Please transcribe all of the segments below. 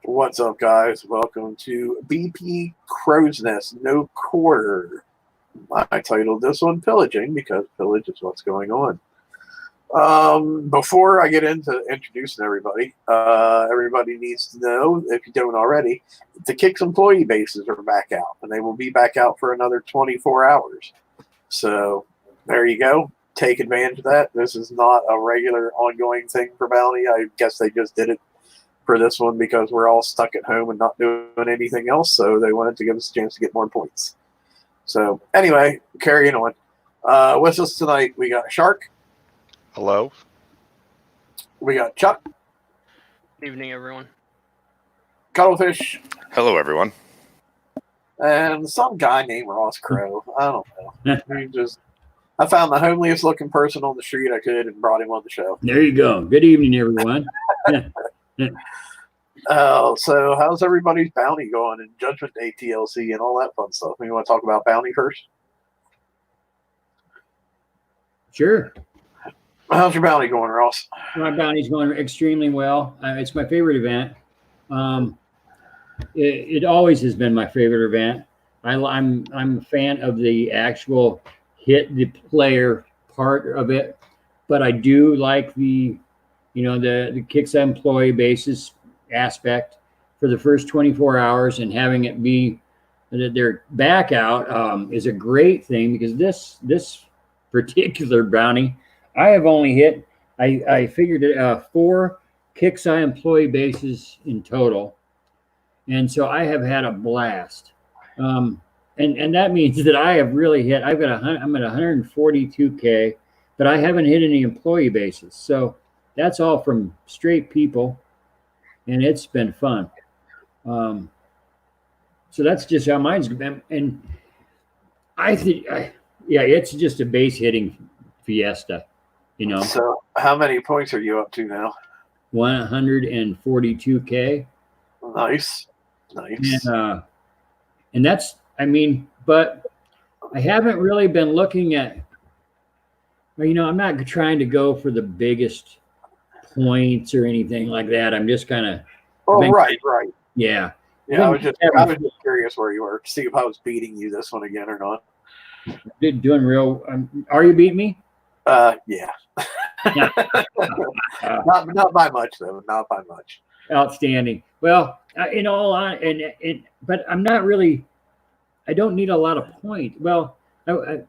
What's up, guys? Welcome to BP Crow's Nest No Quarter. I titled this one Pillaging because pillage is what's going on. Before I get into introducing everybody, everybody needs to know, if you don't already, the Kicks employee bases are back out, and they will be back out for another 24 hours. So there you go. Take advantage of that. This is not a regular ongoing thing for Bounty. I guess they just did it for this one because we're all stuck at home and not doing anything else, so they wanted to give us a chance to get more points. So anyway, carrying on. With us tonight, we got Shark. Hello. We got Chuck. Evening, everyone. Cuttlefish. Hello, everyone. And some guy named Ross Crow. I don't know. I found the homeliest looking person on the street I could and brought him on the show. There you go. Good evening, everyone. So how's everybody's bounty going and Judgment Day TLC and all that fun stuff? You want to talk about bounty first? Sure. How's your bounty going, Ross? My bounty's going extremely well. It's my favorite event. It always has been my favorite event. I'm a fan of the actual hit the player part of it, but I do like the Kicks employee basis aspect for the first 24 hours, and having it be that they're back out is a great thing, because this particular bounty, I have only hit, I figured it 4 Kicks employee bases in total, and so I have had a blast. And that means that I have really hit. I'm at 142K, but I haven't hit any employee bases. So that's all from straight people, and it's been fun. So that's just how mine's been. And I think, it's just a base hitting fiesta, So how many points are you up to now? 142K. Nice. And that's, but I haven't really been looking at, I'm not trying to go for the biggest points or anything like that. I'm just kind of. Oh, right. Yeah. Yeah, I was just curious where you were, to see if I was beating you this one again or not. Doing real. Are you beating me? Yeah. Not by much though. Not by much. Outstanding. Well, but I'm not really. I don't need a lot of points. Well, the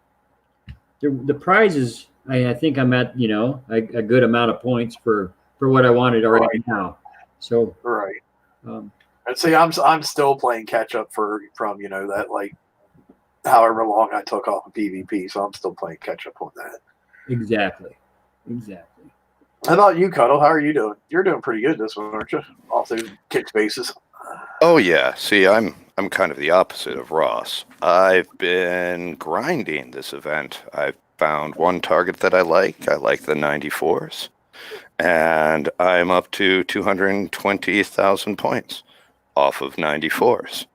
prizes, I think I'm at a good amount of points for what I wanted already now. So right. And see, I'm still playing catch up from that, like, however long I took off of PvP. So I'm still playing catch up on that. Exactly. How about you, Cuddle? How are you doing? You're doing pretty good this one, aren't you? Off those kick bases. Oh yeah. See, I'm kind of the opposite of Ross. I've been grinding this event. I've found one target that I like. I like the 94s, and I'm up to 220,000 points off of 94s.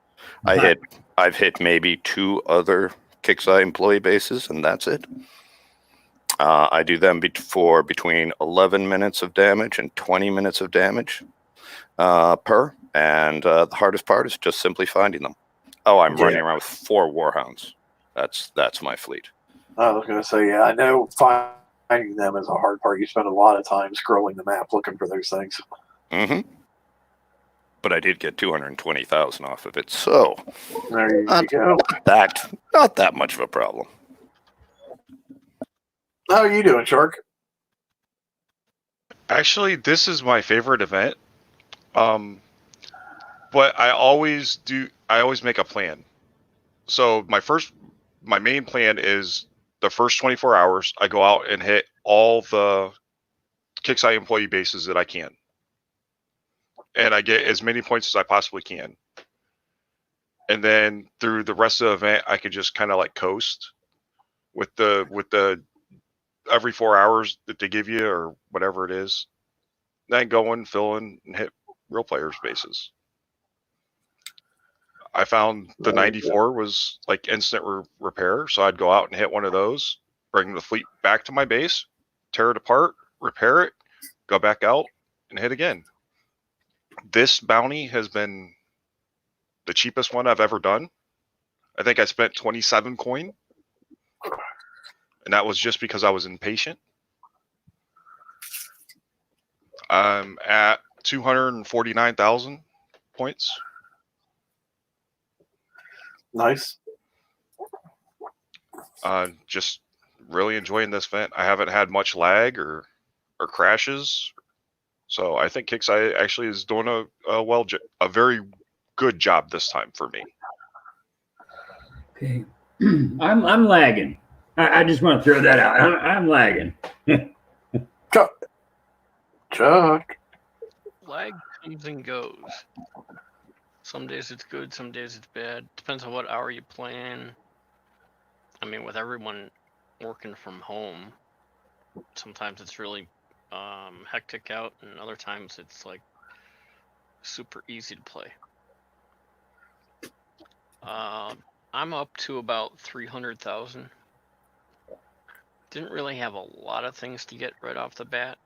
I've hit maybe 2 other Kicks employee bases, and that's it. I do them for between 11 minutes of damage and 20 minutes of damage per. And the hardest part is just simply finding them. Oh, I'm running around with 4 Warhounds. That's my fleet. I was going to say, I know finding them is a hard part. You spend a lot of time scrolling the map looking for those things. Mm-hmm. But I did get 220,000 off of it, so there you go. Not that much of a problem. How are you doing, Shark? Actually, this is my favorite event. But I always make a plan. So my main plan is the first 24 hours, I go out and hit all the Kicks employee bases that I can. And I get as many points as I possibly can. And then through the rest of the event, I could just kind of like coast with the every 4 hours that they give you or whatever it is. Then go in, fill in, and hit real players' bases. I found the 94 was like instant repair, so I'd go out and hit one of those, bring the fleet back to my base, tear it apart, repair it, go back out, and hit again. this bounty has been the cheapest one I've ever done. I think I spent 27 coin, and that was just because I was impatient. I'm at 249,000 points. Nice. Just really enjoying this event. I haven't had much lag or crashes, so I think Kixeye actually is doing a very good job this time for me. Okay. I'm lagging. I just want to throw that out. I'm lagging. Chuck. Lag comes and goes. Some days it's good, some days it's bad. Depends on what hour you playing. I mean, with everyone working from home, sometimes it's really hectic out, and other times it's like super easy to play. I'm up to about 300,000. Didn't really have a lot of things to get right off the bat,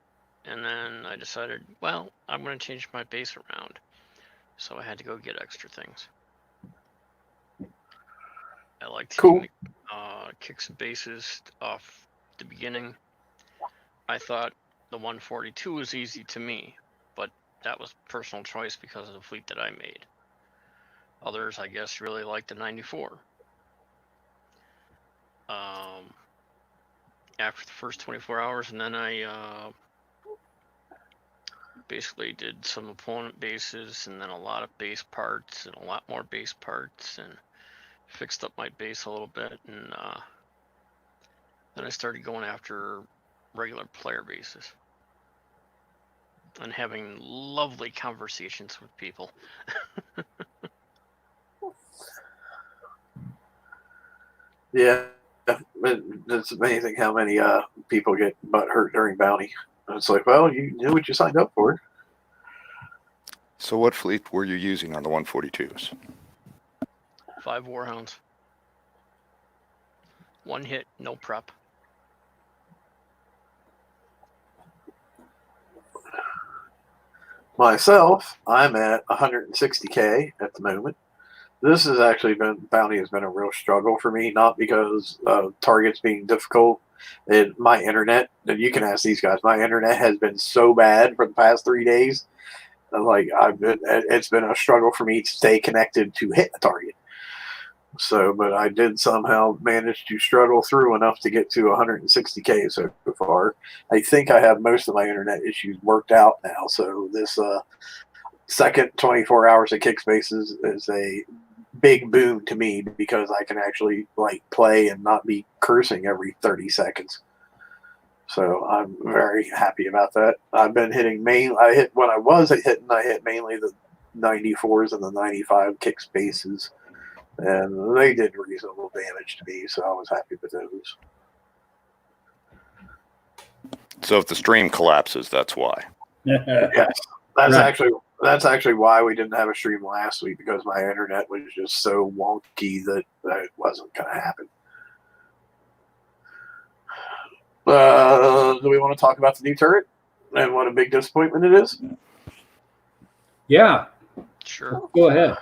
and then I decided, well, I'm going to change my base around, so I had to go get extra things. I like to kick some bases off the beginning. I thought the 142 was easy to me, but that was personal choice because of the fleet that I made. Others, I guess, really like the 94. After the first 24 hours, and then I basically did some opponent bases, and then a lot of base parts, and a lot more base parts, and fixed up my base a little bit, and then I started going after regular player bases and having lovely conversations with people. Yeah, it's amazing how many people get butt hurt during bounty. And it's like, well, you knew what you signed up for. So what fleet were you using on the 142s? 5 Warhounds. 1 hit, no prep. Myself, I'm at 160K at the moment. This has actually been, bounty has been a real struggle for me, not because of targets being difficult. My internet, and you can ask these guys, my internet has been so bad for the past 3 days. Like, it's been a struggle for me to stay connected to hit a target. So, but I did somehow manage to struggle through enough to get to 160K so far. I think I have most of my internet issues worked out now. So this second 24 hours of kick spaces is a big boon to me because I can actually like play and not be cursing every 30 seconds. So I'm very happy about that. I've been hitting I hit mainly the 94s and the 95 kick spaces. And they did reasonable damage to me, so I was happy with those. So if the stream collapses, that's why. Yes, that's Right. actually why we didn't have a stream last week, because my internet was just so wonky that it wasn't going to happen. Do we want to talk about the new turret and what a big disappointment it is? Yeah, Sure. go ahead.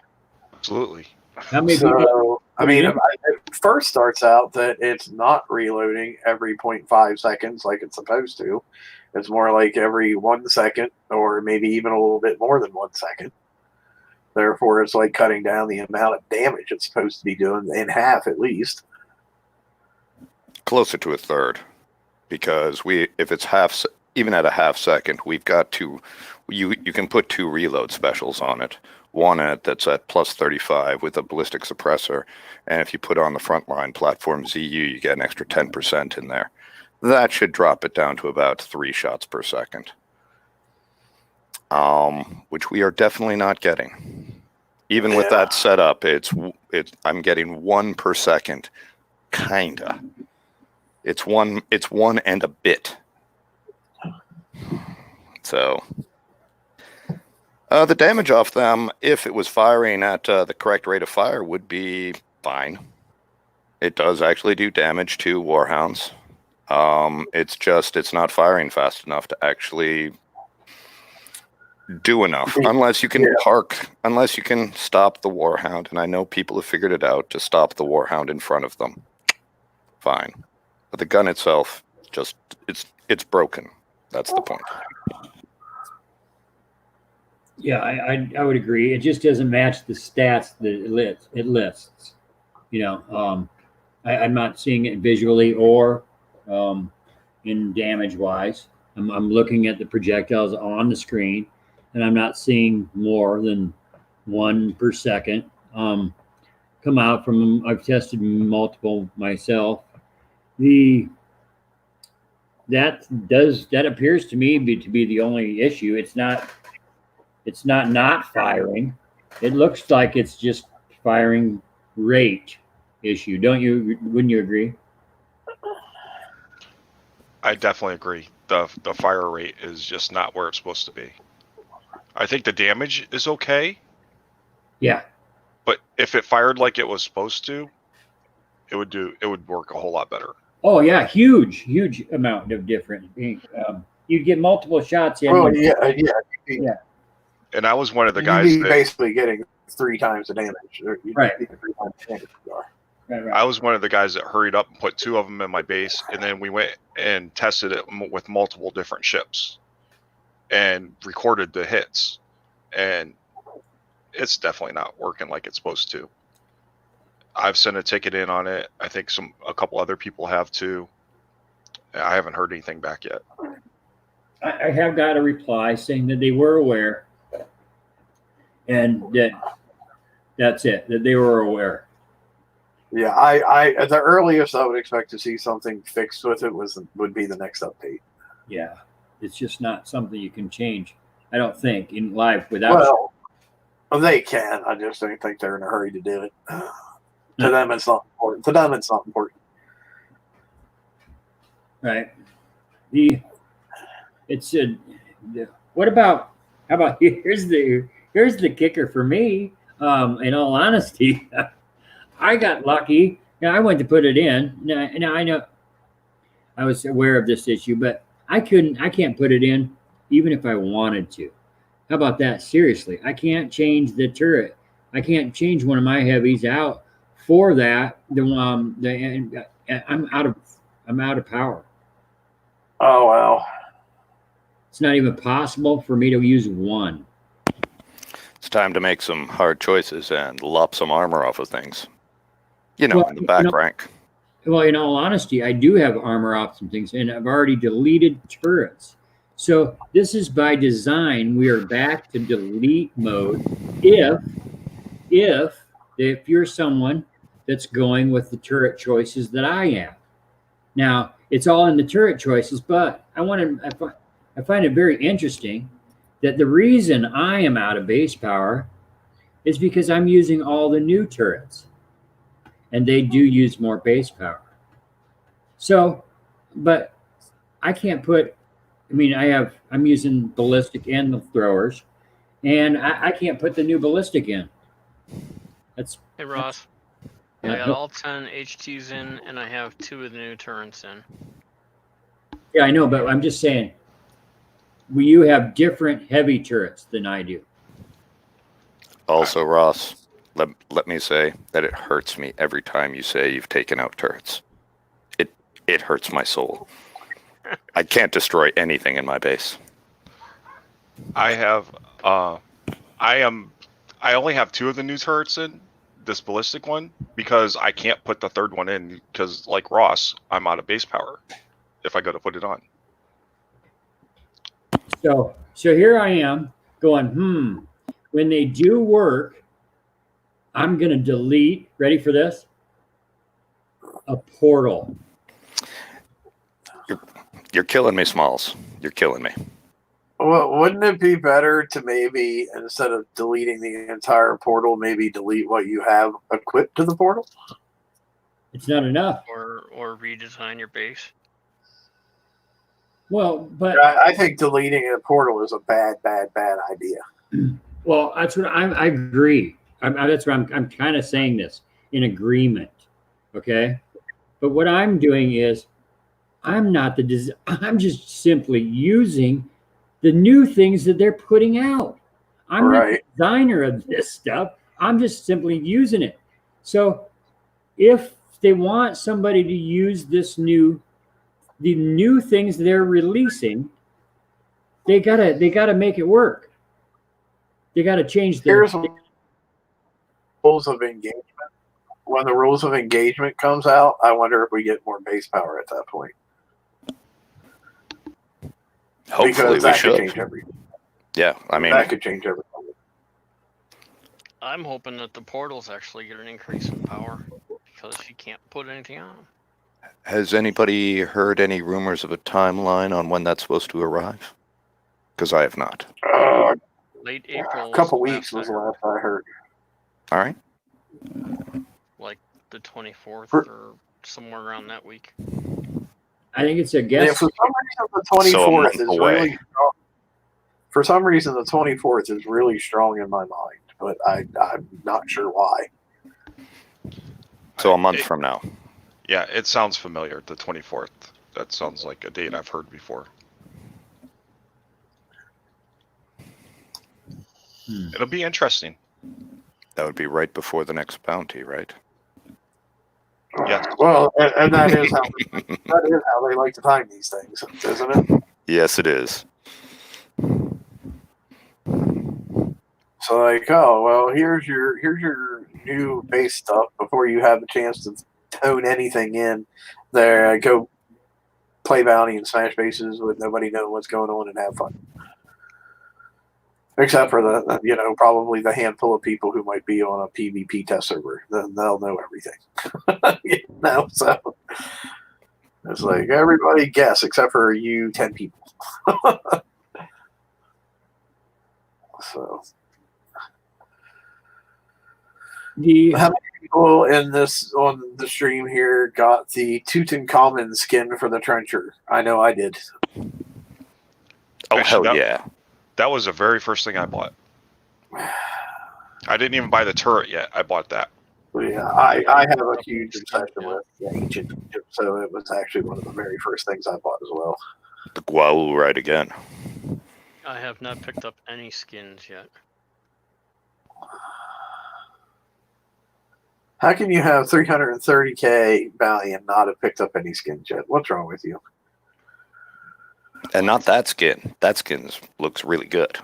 Absolutely. How many people? So, I mean, it first starts out that it's not reloading every 0.5 seconds like it's supposed to. It's more like every 1 second, or maybe even a little bit more than 1 second. Therefore, it's like cutting down the amount of damage it's supposed to be doing in half at least. Closer to a third, because if it's even at a half second, we've got you can put 2 reload specials on it. One that's at plus 35 with a ballistic suppressor, and if you put on the frontline platform ZU, you get an extra 10% in there. That should drop it down to about 3 shots per second, which we are definitely not getting. Even with that setup, I'm getting 1 per second, kinda. It's one and a bit. So. The damage off them, if it was firing at the correct rate of fire, would be fine. It does actually do damage to Warhounds. It's not firing fast enough to actually do enough. Unless you can unless you can stop the Warhound, and I know people have figured it out to stop the Warhound in front of them. Fine. But the gun itself, just it's broken. That's the point. Yeah, I would agree. It just doesn't match the stats that it lists. I'm not seeing it visually or in damage wise. I'm looking at the projectiles on the screen, and I'm not seeing more than 1 per second come out from them. I've tested multiple myself. That appears to me to be the only issue. It's not firing. It looks like it's just firing rate issue. Wouldn't you agree? I definitely agree. The fire rate is just not where it's supposed to be. I think the damage is okay. Yeah. But if it fired like it was supposed to, it would work a whole lot better. Oh yeah, huge amount of difference. You'd get multiple shots in. Well, yeah. And I was one of the You'd guys be that basically getting 3 times the damage. Right. 3 times the damage you are. Right. I was one of the guys that hurried up and put 2 of them in my base, and then we went and tested it with multiple different ships and recorded the hits, and it's definitely not working like it's supposed to. I've sent a ticket in on it. I think a couple other people have too. I haven't heard anything back yet. I have got a reply saying that they were aware, and that's it. That they were aware. Yeah, I at the earliest I would expect to see something fixed with it would be the next update. Yeah, it's just not something you can change. I don't think in live without. Well, they can. I just don't think they're in a hurry to do it. To them, it's not important. To them, it's not important. Right. What about? How about here's the kicker for me. In all honesty, I got lucky. Now I went to put it in. Now I know I was aware of this issue, but I can't put it in even if I wanted to. How about that? Seriously, I can't change the turret. I can't change one of my heavies out for that. I'm out of power. Oh well. It's not even possible for me to use one. It's time to make some hard choices and lop some armor off of things. In the back rank. Well, in all honesty, I do have armor off some things, and I've already deleted turrets. So this is by design. We are back to delete mode. If you're someone that's going with the turret choices that I am. Now, it's all in the turret choices, but I find it very interesting that the reason I am out of base power is because I'm using all the new turrets, and they do use more base power. So, but I can't put. I mean, I'm using ballistic and the throwers, and I can't put the new ballistic in. Hey Ross, I got all 10 HTs in, and I have 2 of the new turrets in. Yeah, I know, but I'm just saying, you have different heavy turrets than I do. Also, Ross, let me say that it hurts me every time you say you've taken out turrets. It hurts my soul. I can't destroy anything in my base. I only have 2 of the new turrets in, this ballistic one, because I can't put the 3rd one in because, like Ross, I'm out of base power if I go to put it on. So here I am going, when they do work, I'm going to delete, ready for this? A portal. You're killing me, Smalls. You're killing me. Well, wouldn't it be better to maybe, instead of deleting the entire portal, maybe delete what you have equipped to the portal? It's not enough. Or redesign your base. Well, but I think deleting a portal is a bad idea. Well, that's what I agree. That's what I'm kind of saying this in agreement. Okay, but what I'm doing is I'm just simply using the new things that they're putting out. I'm not Right. the designer of this stuff. I'm just simply using it. So if they want somebody to use the new things they're releasing, they gotta make it work. They gotta change the Here's the rules of engagement. When the rules of engagement comes out, I wonder if we get more base power at that point. Hopefully Because we that could should. change everything. Yeah, I mean, That could change everything. I'm hoping that the portals actually get an increase in power because you can't put anything on them. has anybody heard any rumors of a timeline on when that's supposed to arrive? Because I have not. Late April. A was couple the weeks last was I the heard, last I heard. All right. like the 24th For- or somewhere around that week. I think it's a Yeah, guess. for some reason, the So a 24th month is away. really strong. For some reason, the 24th is really strong in my mind, but I'm not sure why. So a month It- from now. Yeah, it sounds familiar. The 24th. That sounds like a date I've heard before. It'll be interesting. That would be right before the next bounty, right? Yeah. Well, and that is how they like to time these things, isn't it? Yes, it is. So like, oh well, here's your new base stuff before you have the chance to tone anything in. There, go play bounty and smash bases with nobody knowing what's going on and have fun. Except for the probably the handful of people who might be on a PvP test server. Then they'll know everything. So it's like everybody guess except for you 10 people. So how many people in this on the stream here got the Tutankhamun skin for the trencher? I know I did. Oh, Actually, hell yeah. That was the very first thing I bought. I didn't even buy the turret yet. I bought that. But yeah, I have a huge obsession with ancient Egypt, so it was actually one of the very first things I bought as well. The Guaul right again. I have not picked up any skins yet. How can you have 330k bounty and not have picked up any skins yet? What's wrong with you? And not that skin. That skin looks really good.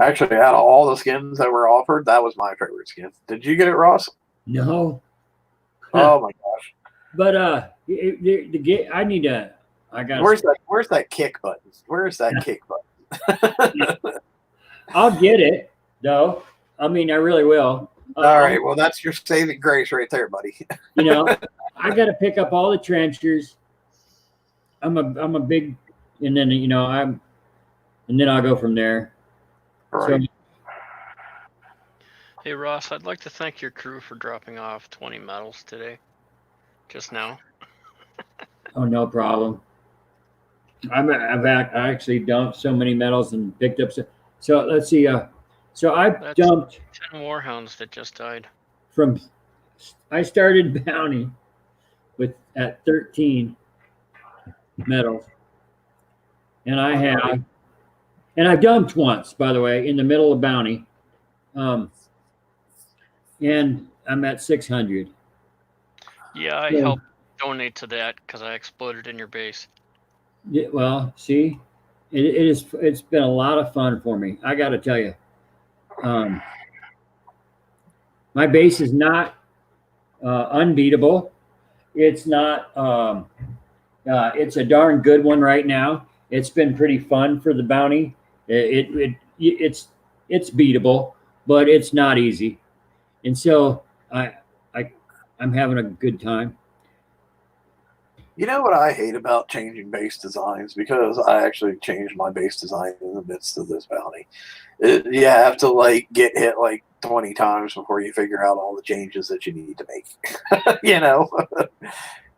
Actually, out of all the skins that were offered, that was my favorite skin. Did you get it, Ross? No. Oh my gosh! But I need to. I got. Where's that kick button? Where's that kick button? I'll get it though. I mean, I really will. All right. Well, that's your saving grace right there, buddy. I got to pick up all the trenchers. I'm a big, and then and then I'll go from there. All right. Hey Ross, I'd like to thank your crew for dropping off 20 medals today. Just now. Oh, no problem. I actually dumped so many medals and picked up. So let's see. So I That's dumped 10 warhounds that just died. I started bounty at 13 medals, and I dumped once, by the way, in the middle of bounty, and I'm at 600. Yeah, I Yeah. helped donate to that because I exploded in your base. Yeah, well, see, it's been a lot of fun for me. I got to tell you, my base is not unbeatable. It's not. It's a darn good one right now. It's been pretty fun for the bounty. It's beatable, but it's not easy. And so I'm having a good time. You know what I hate about changing base designs? Because I actually changed my base design in the midst of this bounty. You have to get hit 20 times before you figure out all the changes that you need to make.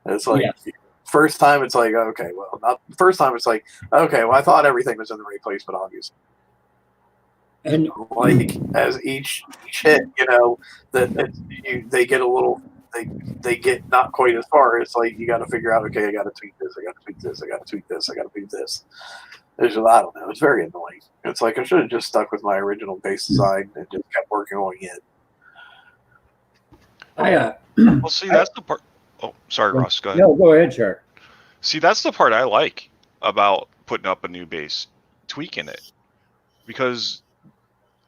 It's like first time it's like, okay, well, not first time it's like, okay, well, I thought everything was in the right place, but obviously. And as each hit, they get a little they get not quite as far. It's like you got to figure out, okay, I got to tweak this, I got to tweak this, I got to tweak this, I got to tweak this. It's just, I don't know. It's very annoying. It's like I should have just stuck with my original base design and just kept working on it. Well, see, that's the part. Oh, sorry, Ross. Go ahead. No, go ahead, Shark. See, that's the part I like about putting up a new base, tweaking it, because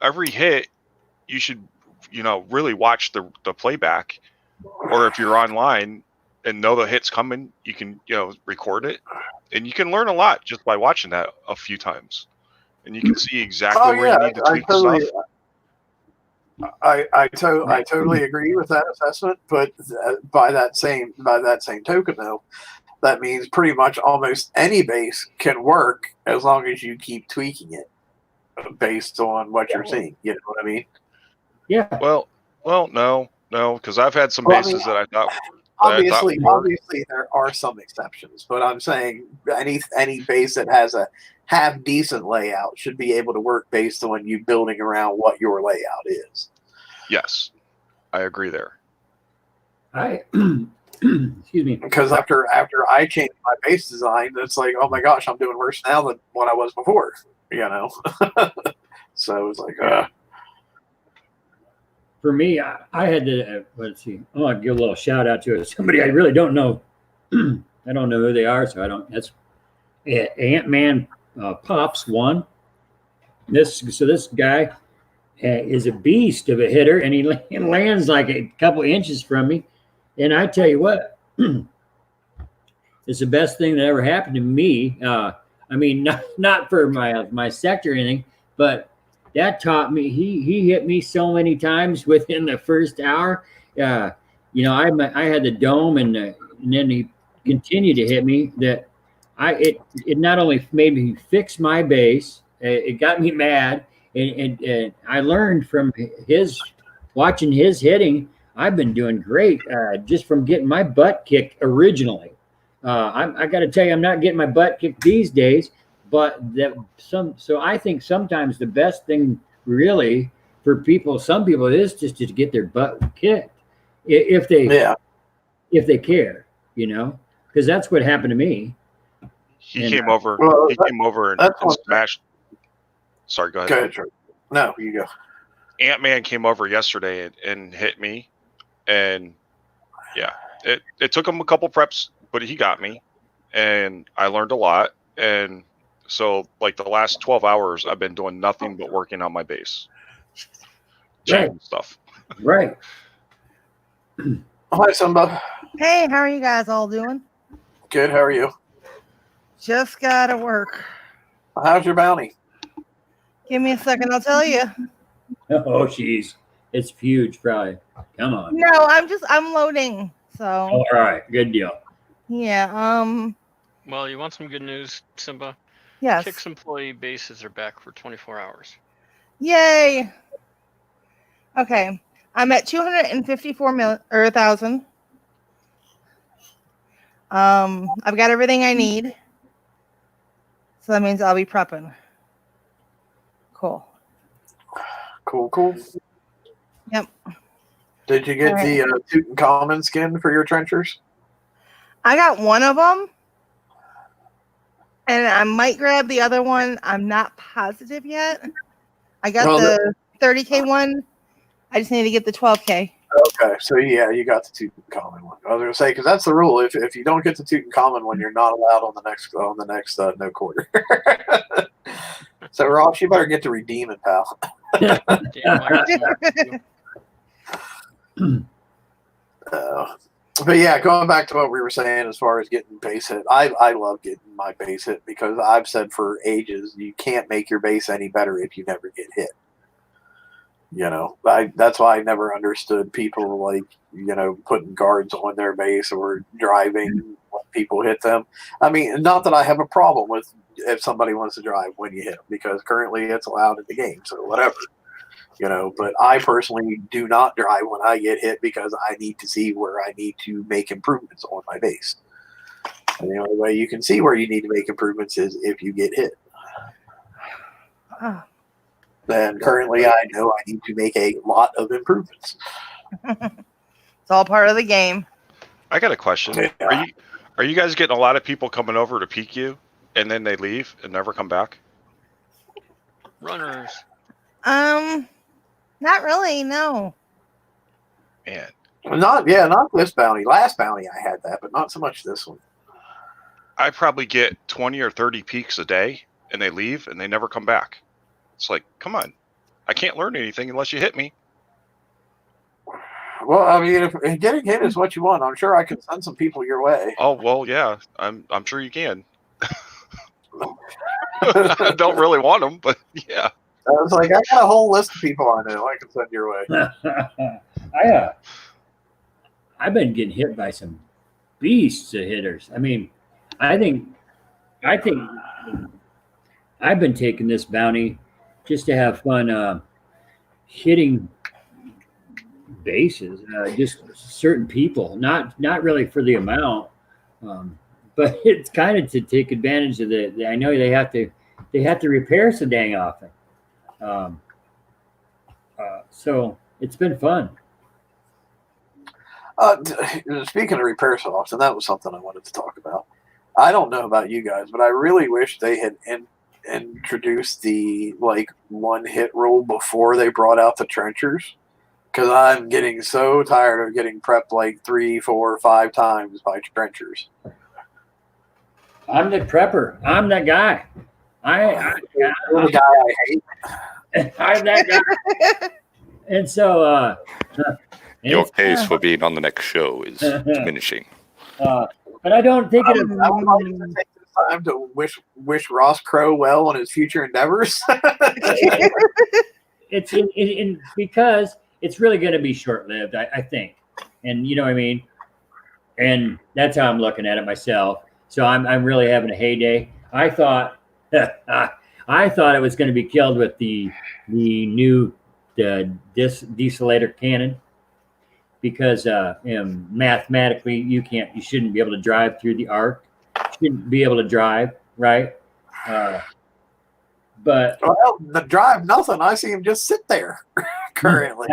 every hit you should, really watch the playback, or if you're online and know the hit's coming, you can, record it, and you can learn a lot just by watching that a few times, and you can see exactly where you need to tweak stuff. I totally agree with that assessment, but by that same token, though, that means pretty much almost any base can work as long as you keep tweaking it based on what you're seeing. You know what I mean? Yeah. Well, no, because I've had some bases that I thought. Obviously, there are some exceptions, but I'm saying any base that has a half decent layout should be able to work based on you building around what your layout is. Yes, I agree there. Excuse me. Because after I changed my base design, it's like, oh my gosh, I'm doing worse now than what I was before. So it's like, For me, I had to, let's see. I want to give a little shout out to somebody I really don't know. I don't know who they are, so I don't. That's Ant-Man Pops 1. This guy is a beast of a hitter, and he lands like a couple inches from me. And I tell you what, it's the best thing that ever happened to me. I mean, not for my sector or anything, but that taught me. He hit me so many times within the first hour. I had the dome, and then he continued to hit me. That it not only made me fix my base, it got me mad, and I learned from watching his hitting. I've been doing great just from getting my butt kicked originally. I got to tell you, I'm not getting my butt kicked these days, but so I think sometimes the best thing really for some people is just to get their butt kicked if they care, because that's what happened to me. He came over and smashed. Sorry, go ahead. Go ahead, Trey. No, you go. Ant-Man came over yesterday and hit me. And yeah, it took him a couple preps, but he got me, and I learned a lot. And so, like, the last 12 hours, I've been doing nothing but working on my base, changing stuff. Right. Hi, Simba. Hey, how are you guys all doing? Good. How are you? Just got to work. How's your bounty? Give me a second, I'll tell you. Oh, jeez. It's huge, probably. Come on. No, I'm loading. So. Oh, all right. Good deal. Yeah. Well, you want some good news, Simba? Yes. Kix employee bases are back for 24 hours. Yay. Okay. I'm at 254,000. I've got everything I need. So that means I'll be prepping. Cool. Cool. Yep. Did you get the Tutankhamun skin for your trenchers? I got one of them. And I might grab the other one. I'm not positive yet. I got the 30K one. I just need to get the 12K. Okay, so yeah, you got the Tutankhamun one. I was going to say, because that's the rule. If you don't get the Tutankhamun one, you're not allowed on the next no quarter. So Ross, you better get to redeeming, pal. But yeah, going back to what we were saying as far as getting base hit, I love getting my base hit because I've said for ages you can't make your base any better if you never get hit. That's why I never understood people like, putting guards on their base or driving when people hit them. I mean, not that I have a problem with if somebody wants to drive when you hit them, because currently it's allowed in the game, so whatever. But I personally do not drive when I get hit because I need to see where I need to make improvements on my base. And the only way you can see where you need to make improvements is if you get hit. And currently I know I need to make a lot of improvements. It's all part of the game. I got a question. Yeah. Are you guys getting a lot of people coming over to peek you, and then they leave and never come back? Runners. Not really. No. Man, Not this bounty. Last bounty I had that, but not so much this one. I probably get 20 or 30 peeks a day, and they leave and they never come back. It's like, come on, I can't learn anything unless you hit me. Well, I mean, if getting hit is what you want, I'm sure I can send some people your way. Oh well, yeah, I'm sure you can. I don't really want them, but yeah. I was like, I got a whole list of people I know I can send your way. I've been getting hit by some beasts of hitters. I mean, I think I've been taking this bounty just to have fun hitting bases, just certain people, not really for the amount, but it's kind of to take advantage of the I know they have to repair so dang often. So it's been fun. Speaking of repair so often, that was something I wanted to talk about. I don't know about you guys, but I really wish they had introduced the one hit rule before they brought out the trenchers, because I'm getting so tired of getting prepped 3, 4, 5 times by trenchers. I'm the prepper. I'm that guy. You're the guy I hate. I'm that guy. And so Your pace for being on the next show is diminishing. But I don't think I would like to take this time to wish Ross Crow well on his future endeavors. it's in because it's really going to be short-lived, I think. And you know what I mean? And that's how I'm looking at it myself. So I'm really having a heyday. I thought it was going to be killed with the new desalator cannon, because mathematically you shouldn't be able to drive through the arc. You shouldn't be able to drive, right? But the drive nothing. I see him just sit there currently.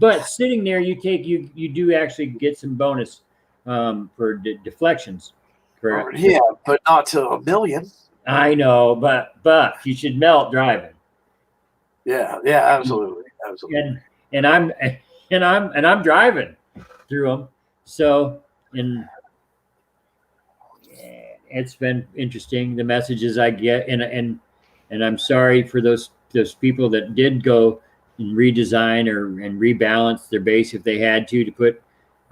but sitting there, you do actually get some bonus for deflections, correct? Yeah, but not to 1,000,000. I know, but you should melt driving. Yeah, absolutely. And I'm driving through them. So it's been interesting, the messages I get, and I'm sorry for those people that did go and redesign and rebalance their base if they had to put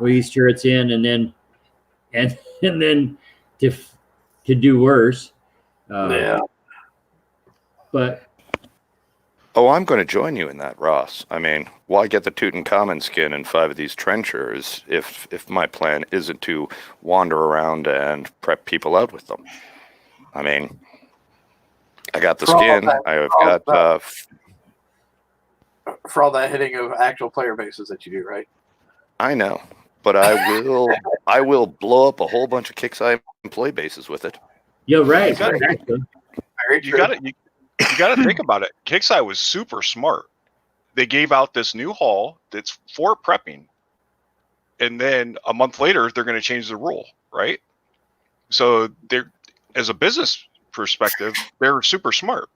these turrets in and then to do worse. Yeah. But I'm going to join you in that, Ross. I mean, why get the Tutankhamun skin in 5 of these trenchers if my plan isn't to wander around and prep people out with them? I mean, I got the skin. I've got for all that hitting of actual player bases that you do, right? I know, but I will blow up a whole bunch of Kixeye employee bases with it. You're right. You got to think about it. Kixeye was super smart. They gave out this new haul that's for prepping, and then a month later they're going to change the rule, right? So they're, as a business perspective, they're super smart.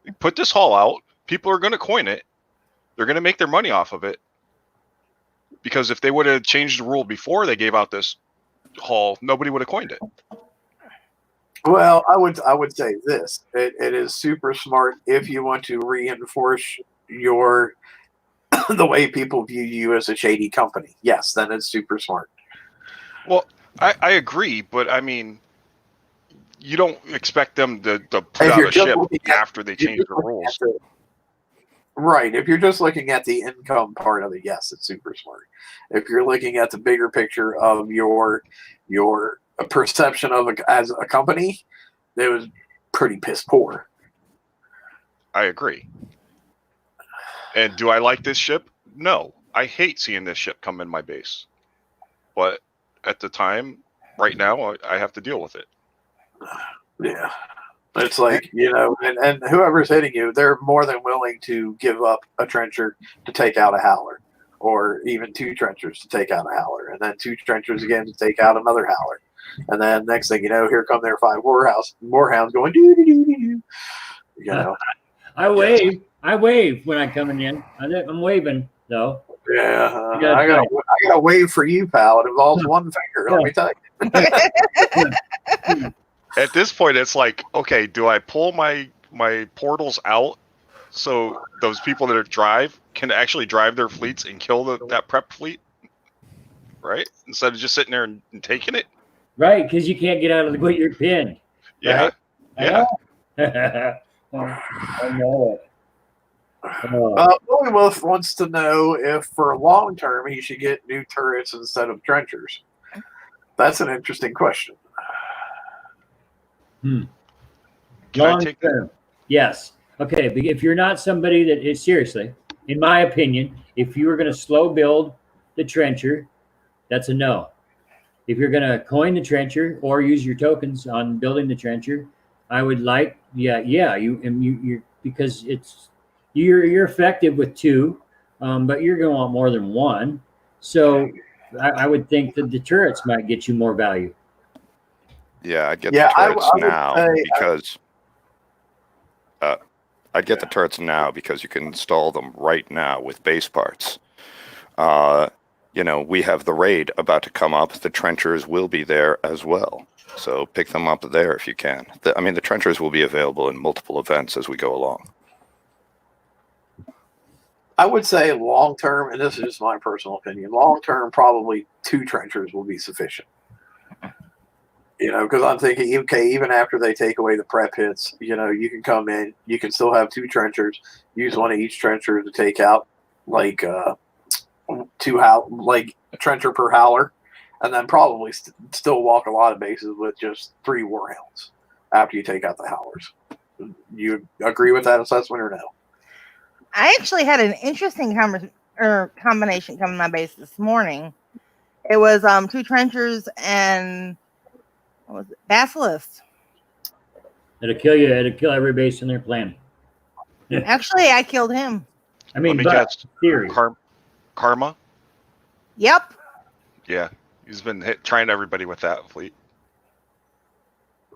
They put this haul out. People are going to coin it. They're going to make their money off of it. Because if they would have changed the rule before they gave out this haul, nobody would have coined it. Well, I would say this: it is super smart if you want to reinforce the way people view you as a shady company. Yes, then it's super smart. Well, I agree, but I mean, you don't expect them to put out a ship after they change the rules. Right. If you're just looking at the income part of it, yes, it's super smart. If you're looking at the bigger picture of your perception of as a company, it was pretty piss poor. I agree. And do I like this ship? No. I hate seeing this ship come in my base. But at the time, right now, I have to deal with it. Yeah. It's like, and whoever's hitting you, they're more than willing to give up a trencher to take out a howler. or even 2 trenchers to take out a howler, and then 2 trenchers again to take out another howler. And then next thing you know, here come their 5 moorhounds going doo doo doo doo. You know. I wave. I wave when I'm coming in. I'm waving though. Yeah, I gotta wave for you, pal. It involves one finger. Let me tell you. At this point, it's like, okay, do I pull my portals out so those people that drive can actually drive their fleets and kill that prep fleet, right? Instead of just sitting there and taking it. Right, because you can't get out of the way you're pinned. Yeah, right? Yeah. I know it. Bullywolf wants to know if for long term he should get new turrets instead of trenchers. That's an interesting question. Can Long I take term, yes. Okay, but if you're not somebody that is seriously, in my opinion, if you were going to slow build the trencher, that's a no. If you're going to coin the trencher or use your tokens on building the trencher, I would like, you because you're effective with 2, but you're going to want more than 1. So I would think that the turrets might get you more value. Yeah, I'd get the turrets now because I'd get the turrets now because you can install them right now with base parts. We have the raid about to come up. The trenchers will be there as well. So pick them up there if you can. The trenchers will be available in multiple events as we go along. I would say long term, and this is just my personal opinion, long term, probably 2 trenchers will be sufficient. Because I'm thinking, okay, even after they take away the prep hits, you can come in, you can still have 2 trenchers, use one of each trencher to take out like 2 like a trencher per howler, and then probably still walk a lot of bases with just 3 warhounds after you take out the howlers. You agree with that assessment or no? I actually had an interesting combination come to my base this morning. It was 2 trenchers and what was it? Basilisk. It'll kill you. It'll kill every base in their plan. Actually, I killed him. I mean, Let me guess. theory. Karma? Yep. Yeah, he's been trying everybody with that fleet.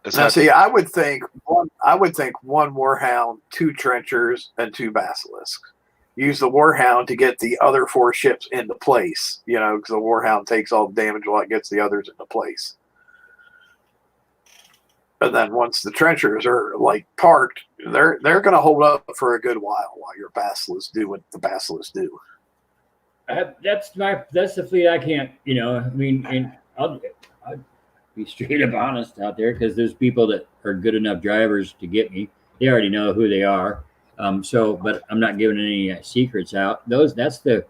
See, I would think 1 warhound, 2 trenchers, and 2 basilisks. Use the warhound to get the other 4 ships into place. Because the warhound takes all the damage while it gets the others into place. And then once the trenchers are parked, they're going to hold up for a good while your basilisks do what the basilisks do. That's the fleet I can't. And I'll be straight up honest out there because there's people that are good enough drivers to get me. They already know who they are. But I'm not giving any secrets out. That's the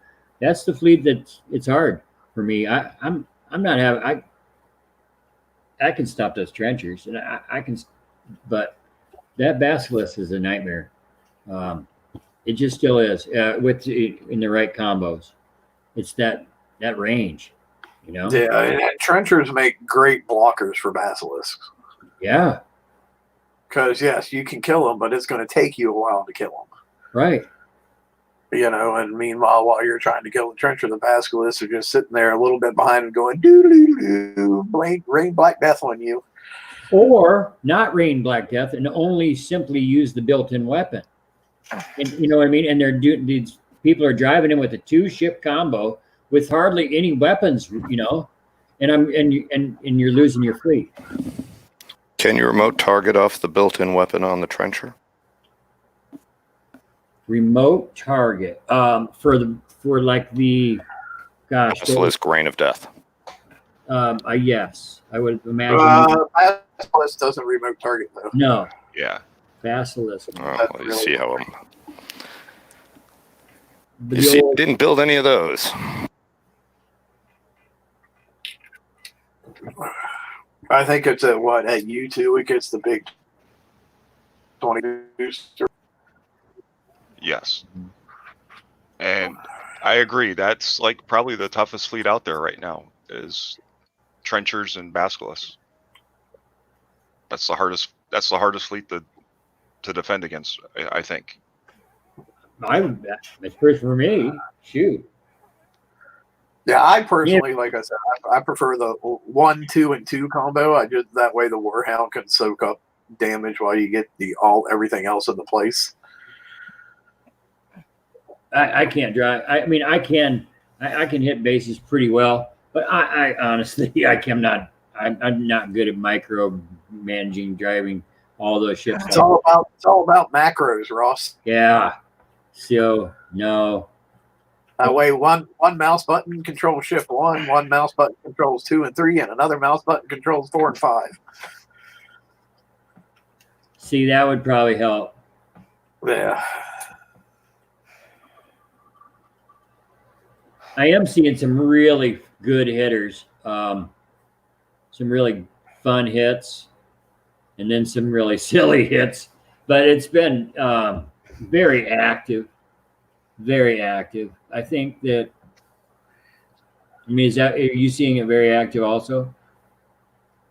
fleet it's hard for me. I'm not having. I can stop those trenchers, and I can, but that basilisk is a nightmare. It just still is in the right combos. It's that range, Yeah, and trenchers make great blockers for basilisks. Yeah. Because yes, you can kill them, but it's going to take you a while to kill them. Right. And meanwhile, while you're trying to kill the trencher, the basilisks are just sitting there a little bit behind and going, doo-doo-doo-doo, rain Black Death on you. Or not rain Black Death and only simply use the built-in weapon. And you know what I mean? And these people are driving in with a 2-ship combo with hardly any weapons, and you're losing your fleet. Can you remote target off the built-in weapon on the trencher? Remote target for the Basilisk Rain of Death. Yes, I would imagine. Basilisk doesn't remote target though. No. Yeah. Basilisk. You see how you didn't build any of those. I think it's at U2 it gets the big 20 booster. Yes. And I agree. That's probably the toughest fleet out there right now is trenchers and basilisks. That's the hardest fleet to defend against, I think. That's first for me. Shoot. Yeah, I personally, like I said, I prefer the 1, 2, and 2 combo. I just that way the Warhound can soak up damage while you get everything else into place. I can't drive. I mean, I can hit bases pretty well, but I honestly, I'm not good at micro managing driving all those ships. It's all about macros, Ross. Yeah. So no. That way, one mouse button controls ship 1, one mouse button controls 2 and 3, and another mouse button controls 4 and 5. See, that would probably help. Yeah. I am seeing some really good hitters, some really fun hits, and then some really silly hits. But it's been very active, very active. I think that. I mean, are you seeing it very active also?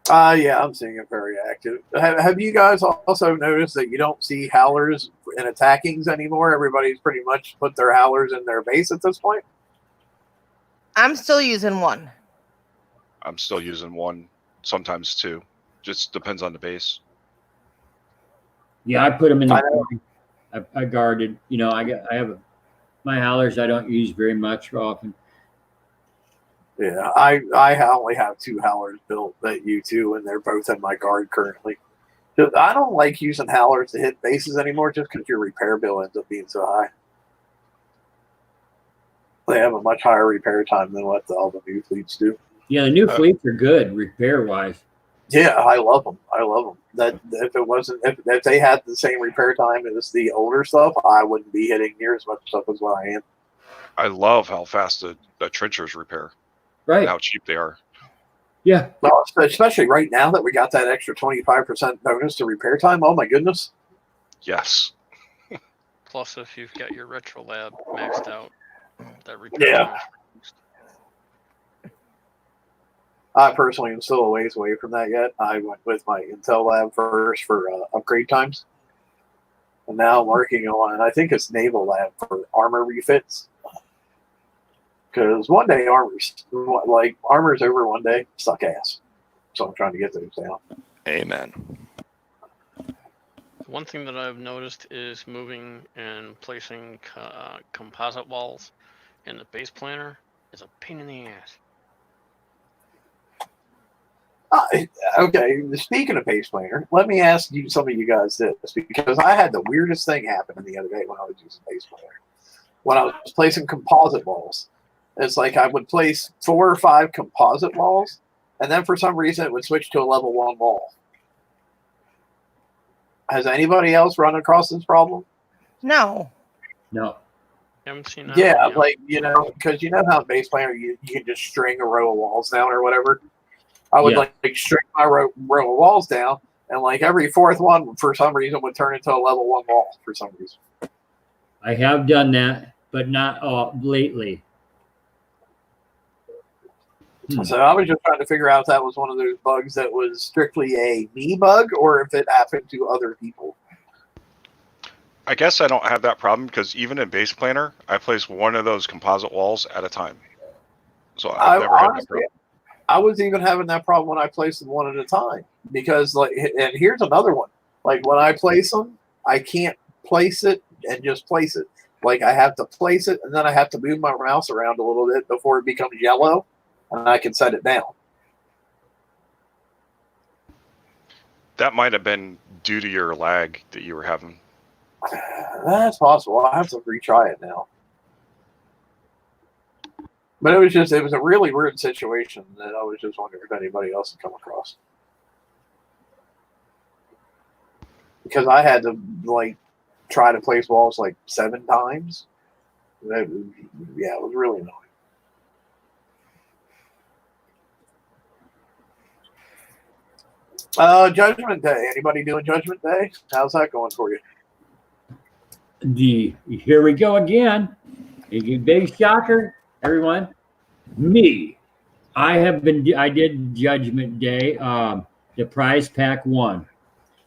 Yeah, I'm seeing it very active. Have you guys also noticed that you don't see howlers in attackings anymore? Everybody's pretty much put their howlers in their base at this point. I'm still using 1. I'm still using 1, sometimes 2. Just depends on the base. Yeah, I put them in the. I guarded. You know, I have my howlers. I don't use very much often. Yeah, I only have 2 howlers built at U2, and they're both in my guard currently. I don't like using howlers to hit bases anymore just because your repair bill ends up being so high. They have a much higher repair time than what all the new fleets do. Yeah, the new fleets are good repair wise. Yeah, I love them. That if they had the same repair time as the older stuff, I wouldn't be hitting near as much stuff as what I am. I love how fast the trenchers repair. Right. And how cheap they are. Yeah. Well, especially right now that we got that extra 25% bonus to repair time. Oh my goodness. Yes. Plus, if you've got your retro lab maxed out, that repair Yeah. time is- I personally am still a ways away from that yet. I went with my Intel lab first for upgrade times. And now I'm working on, I think it's Naval lab for armor refits. Because one day armor's over one day, suck ass. So I'm trying to get those down. Amen. One thing that I've noticed is moving and placing composite walls in the base planner is a pain in the ass. Okay, speaking of base planer, let me ask you some of you guys this, because I had the weirdest thing happen the other day when I was using base planer. When I was placing composite walls, it's like I would place 4 or 5 composite walls, and then for some reason it would switch to a level 1 wall. Has anybody else run across this problem? No. No. Haven't seen that. Yeah, one yet. like, because you know how in base planer you can just string a row of walls down or whatever. I would like string my row of walls down, and like every 4th one for some reason would turn into a level 1 wall for some reason. I have done that, but not lately. So I was just trying to figure out if that was one of those bugs that was strictly a me bug or if it happened to other people. I guess I don't have that problem because even in base planner, I place one of those composite walls at a time. So I've never had that problem. I was even having that problem when I placed them one at a time because, like, and here's another one. Like when I place them, I can't place it and just place it. Like I have to place it and then I have to move my mouse around a little bit before it becomes yellow, and I can set it down. That might have been due to your lag that you were having. That's possible. I have to retry it now. But it was a really weird situation that I was just wondering if anybody else had come across. Because I had to, like, try to place walls, like, 7 times. It was really annoying. Judgment Day. Anybody doing Judgment Day? How's that going for you? Here we go again. A big shocker, everyone. Me. I did Judgment Day, the prize pack 1.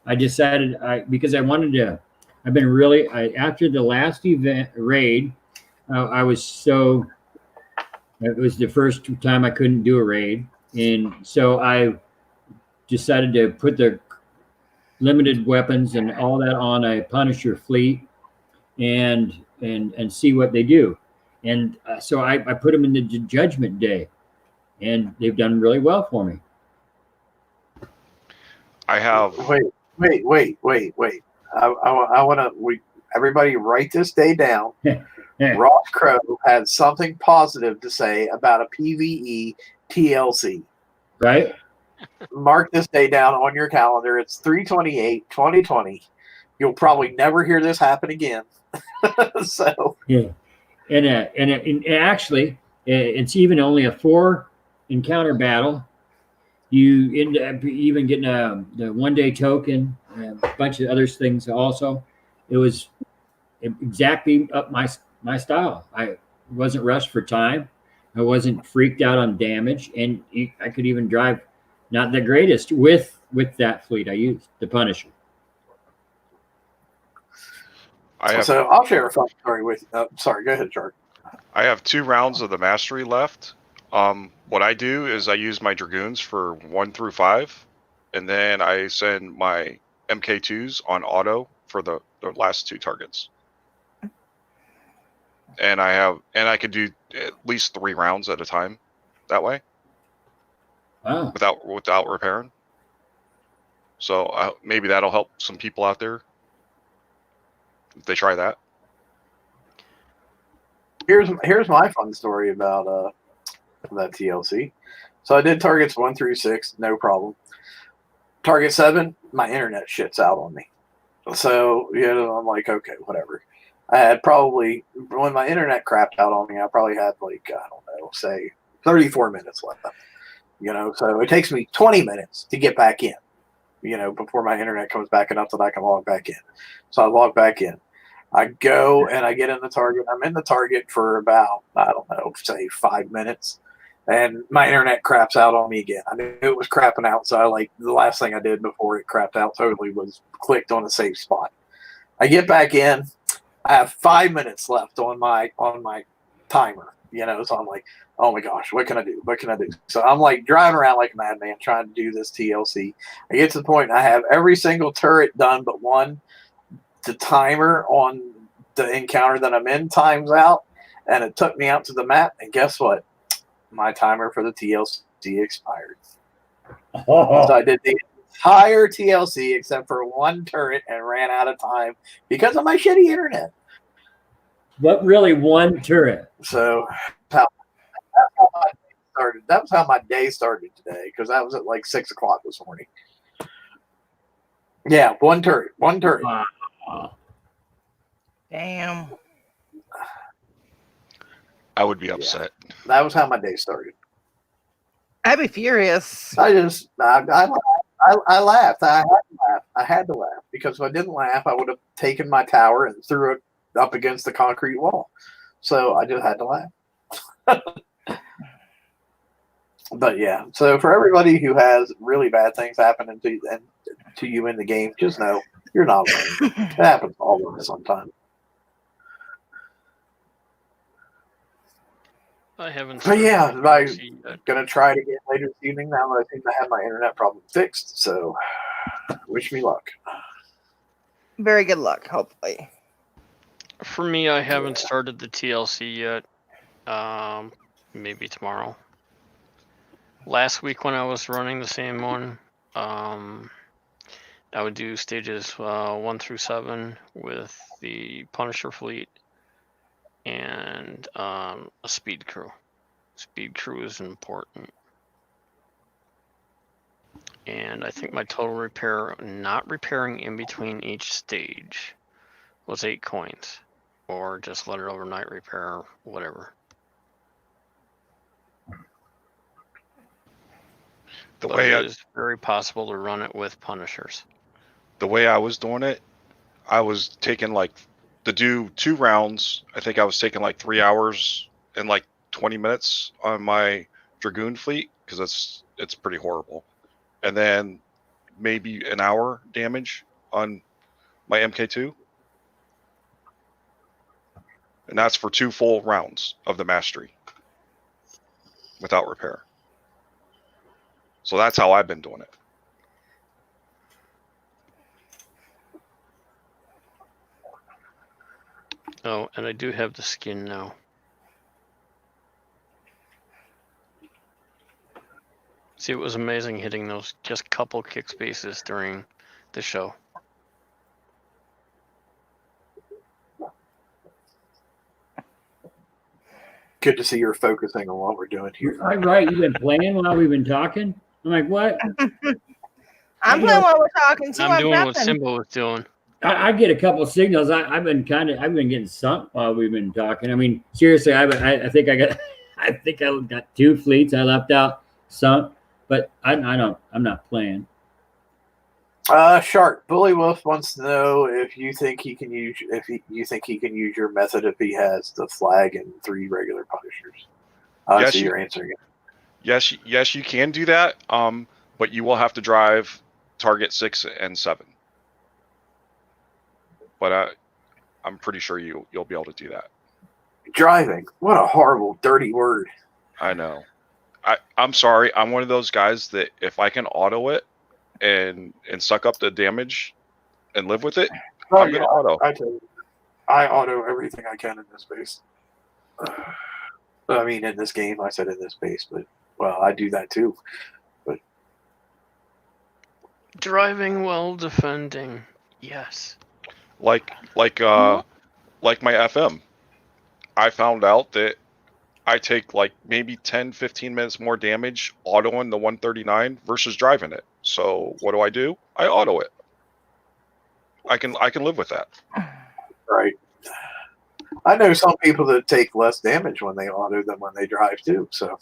I decided because I wanted to. I've been really after the last event raid. I was so It was the first time I couldn't do a raid, and so I decided to put the limited weapons and all that on a Punisher fleet, and see what they do. And so I put them in the Judgment Day, and they've done really well for me. I have Wait. I want to. Everybody write this day down. Ross Crow had something positive to say about a PvE TLC. Right? Mark this day down on your calendar. It's 3/28/2020. You'll probably never hear this happen again. So Yeah, and actually, it's even only a 4 encounter battle. You end up even getting the 1-day token, and a bunch of other things also. It was exactly up my style. I wasn't rushed for time. I wasn't freaked out on damage, and I could even drive not the greatest with that fleet I used, the Punisher. So I'll share a fun story with you. Sorry, go ahead, Charlie. I have 2 rounds of the mastery left. What I do is I use my Dragoons for 1 through 5, and then I send my MK2s on auto for the last 2 targets. And I could do at least 3 rounds at a time that way. Wow. Without repairing. So maybe that'll help some people out there if they try that. Here's my fun story about that TLC. So I did targets 1 through 6, no problem. Target 7, my internet shits out on me. So I'm like, okay, whatever. I had probably, when my internet crapped out on me, I probably had like, I don't know, say 34 minutes left. So it takes me 20 minutes to get back in, before my internet comes back enough that I can log back in. So I log back in. I go and I get in the target. I'm in the target for about, I don't know, say 5 minutes. And my internet craps out on me again. I knew it was crapping out. So the last thing I did before it crapped out totally was clicked on a safe spot. I get back in. I have 5 minutes left on my timer, so I'm like, oh my gosh, what can I do? What can I do? So I'm like driving around like a madman trying to do this TLC. I get to the point I have every single turret done but one. The timer on the encounter that I'm in times out, and it took me out to the map, and guess what? My timer for the TLC expired. So I did the entire TLC except for one turret and ran out of time because of my shitty internet. But really, one turret. So that's how my day started. That was how my day started today, because that was at like 6 o'clock this morning. Yeah, one turret. Wow. Damn. I would be upset. Yeah, that was how my day started. I'd be furious. I laughed. I had to laugh because if I didn't laugh, I would have taken my tower and threw it up against the concrete wall. So I just had to laugh. But yeah, so for everybody who has really bad things happening to you in the game, just know you're not alone. It happens all of us sometimes. I haven't. But yeah, I'm yet. gonna try it again later this evening. Now that I think I have my internet problem fixed, so wish me luck. Very good luck, hopefully. For me, I haven't started the TLC yet. Maybe tomorrow. Last week when I was running the same one, I would do stages 1 through 7 with the Punisher fleet and a speed crew. Speed crew is important. And I think my total repair, not repairing in between each stage, was 8 coins. Or just let it overnight repair, whatever. The But way it is very possible to run it with Punishers. The way I was doing it, I was taking to do 2 rounds. I think I was taking 3 hours and 20 minutes on my Dragoon fleet because it's pretty horrible, and then maybe an hour damage on my MK2, and that's for 2 full rounds of the mastery. without repair. So that's how I've been doing it. Oh, and I do have the skin now. See, it was amazing hitting those just couple kick spaces during the show. Good to see you're focusing on what we're doing here. I'm right. You've been playing while we've been talking. I'm like, what? I'm playing while we're talking too. I'm doing what prepping. Simba was doing. I get a couple signals. I've been getting sunk while we've been talking. I mean, seriously, I think I got 2 fleets I left out sunk, but I'm not playing. Shark Bully Wolf wants to know if you think he can use your method if he has the flag and 3 regular punishers. I see you're answering it. Yes, you can do that. But you will have to drive target 6 and 7. But I'm pretty sure you'll be able to do that. Driving. What a horrible, dirty word. I know. I'm sorry. I'm one of those guys that if I can auto it and suck up the damage and live with it, I'm gonna auto. I tell you, I auto everything I can in this base. I mean, in this game, I said in this base, but well, I do that too. But Driving while defending. Yes. Like my FM. I found out that I take like maybe 10, 15 minutes more damage autoing the 139 versus driving it. So what do? I auto it. I can live with that. right. I know some people that take less damage when they auto than when they drive too. So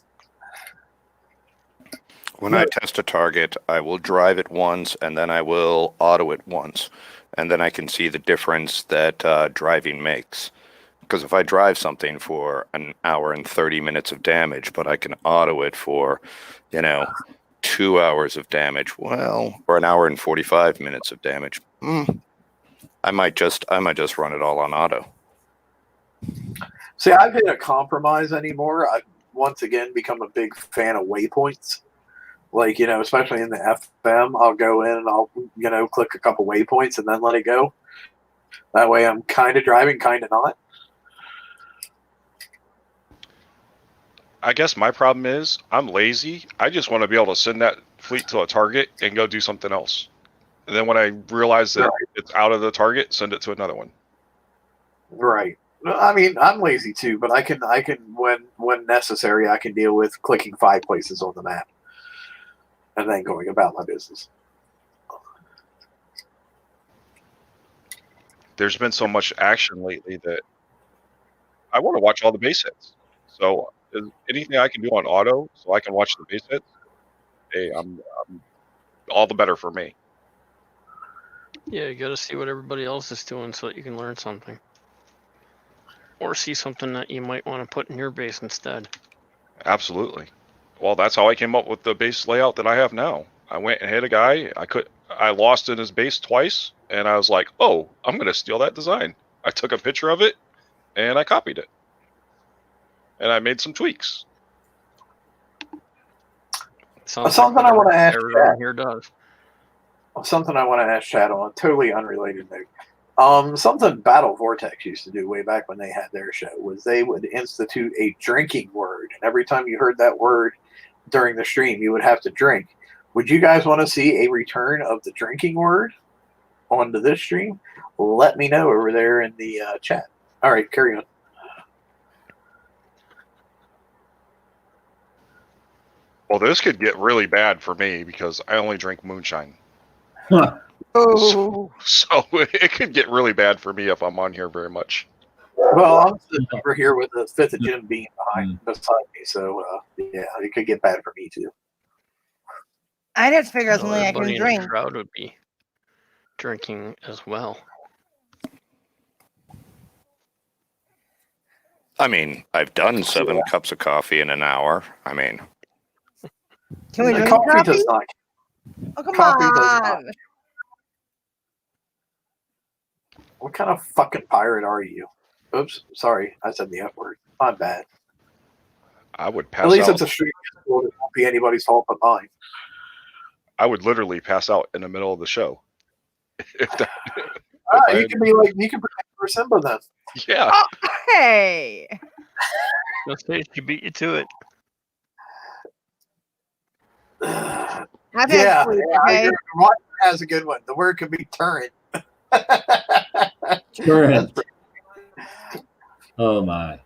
when I test a target, I will drive it once and then I will auto it once. And then I can see the difference that driving makes. Because if I drive something for an hour and 30 minutes of damage, but I can auto it for, 2 hours of damage, well, or an hour and 45 minutes of damage, I might just run it all on auto. see, I've hit a compromise anymore. I've once again become a big fan of waypoints. Like, especially in the FM, I'll go in and I'll, click a couple waypoints and then let it go. That way I'm kind of driving, kind of not. I guess my problem is I'm lazy. I just want to be able to send that fleet to a target and go do something else. And then when I realize that it's out of the target, send it to another one. Right. I mean, I'm lazy too, but I can when necessary, I can deal with clicking 5 places on the map and then going about my business. There's been so much action lately that I want to watch all the base hits. So is anything I can do on auto so I can watch the base hits, hey, I'm all the better for me. Yeah, you gotta see what everybody else is doing so that you can learn something. Or see something that you might want to put in your base instead. Absolutely. Well, that's how I came up with the base layout that I have now. I went and hit a guy. I lost in his base twice, and I was like, oh, I'm going to steal that design. I took a picture of it, and I copied it. And I made some tweaks. Something I want to ask everyone here does. Something I want to ask Chad on, totally unrelated note. Something Battle Vortex used to do way back when they had their show was they would institute a drinking word. And every time you heard that word during the stream, you would have to drink. Would you guys want to see a return of the drinking word onto this stream? Let me know over there in the chat. All right, carry on. Well, this could get really bad for me because I only drink moonshine. Huh. Oh. So it could get really bad for me if I'm on here very much. Well, I'm sitting over here with the 5th of Jim being beside me, so yeah, it could get bad for me too. I'd have to figure out So something I can everybody in drink. the crowd would be drinking as well. I mean, I've done 7 cups of coffee in an hour. I mean, Can we drink coffee? coffee? Does not. Oh, come Coffee does not. on. What kind of fucking pirate are you? Oops, sorry, I said the F word. My bad. I would At pass least out. it's a street. It won't be anybody's fault but mine. I would literally pass out in the middle of the show. If that, You can be like, you can pretend for Simba then. yeah. Oh, hey. You'll say she beat you to it. I've Yeah, had sleep, okay? Roger has a good one. The word could be turret. Turret. Oh my.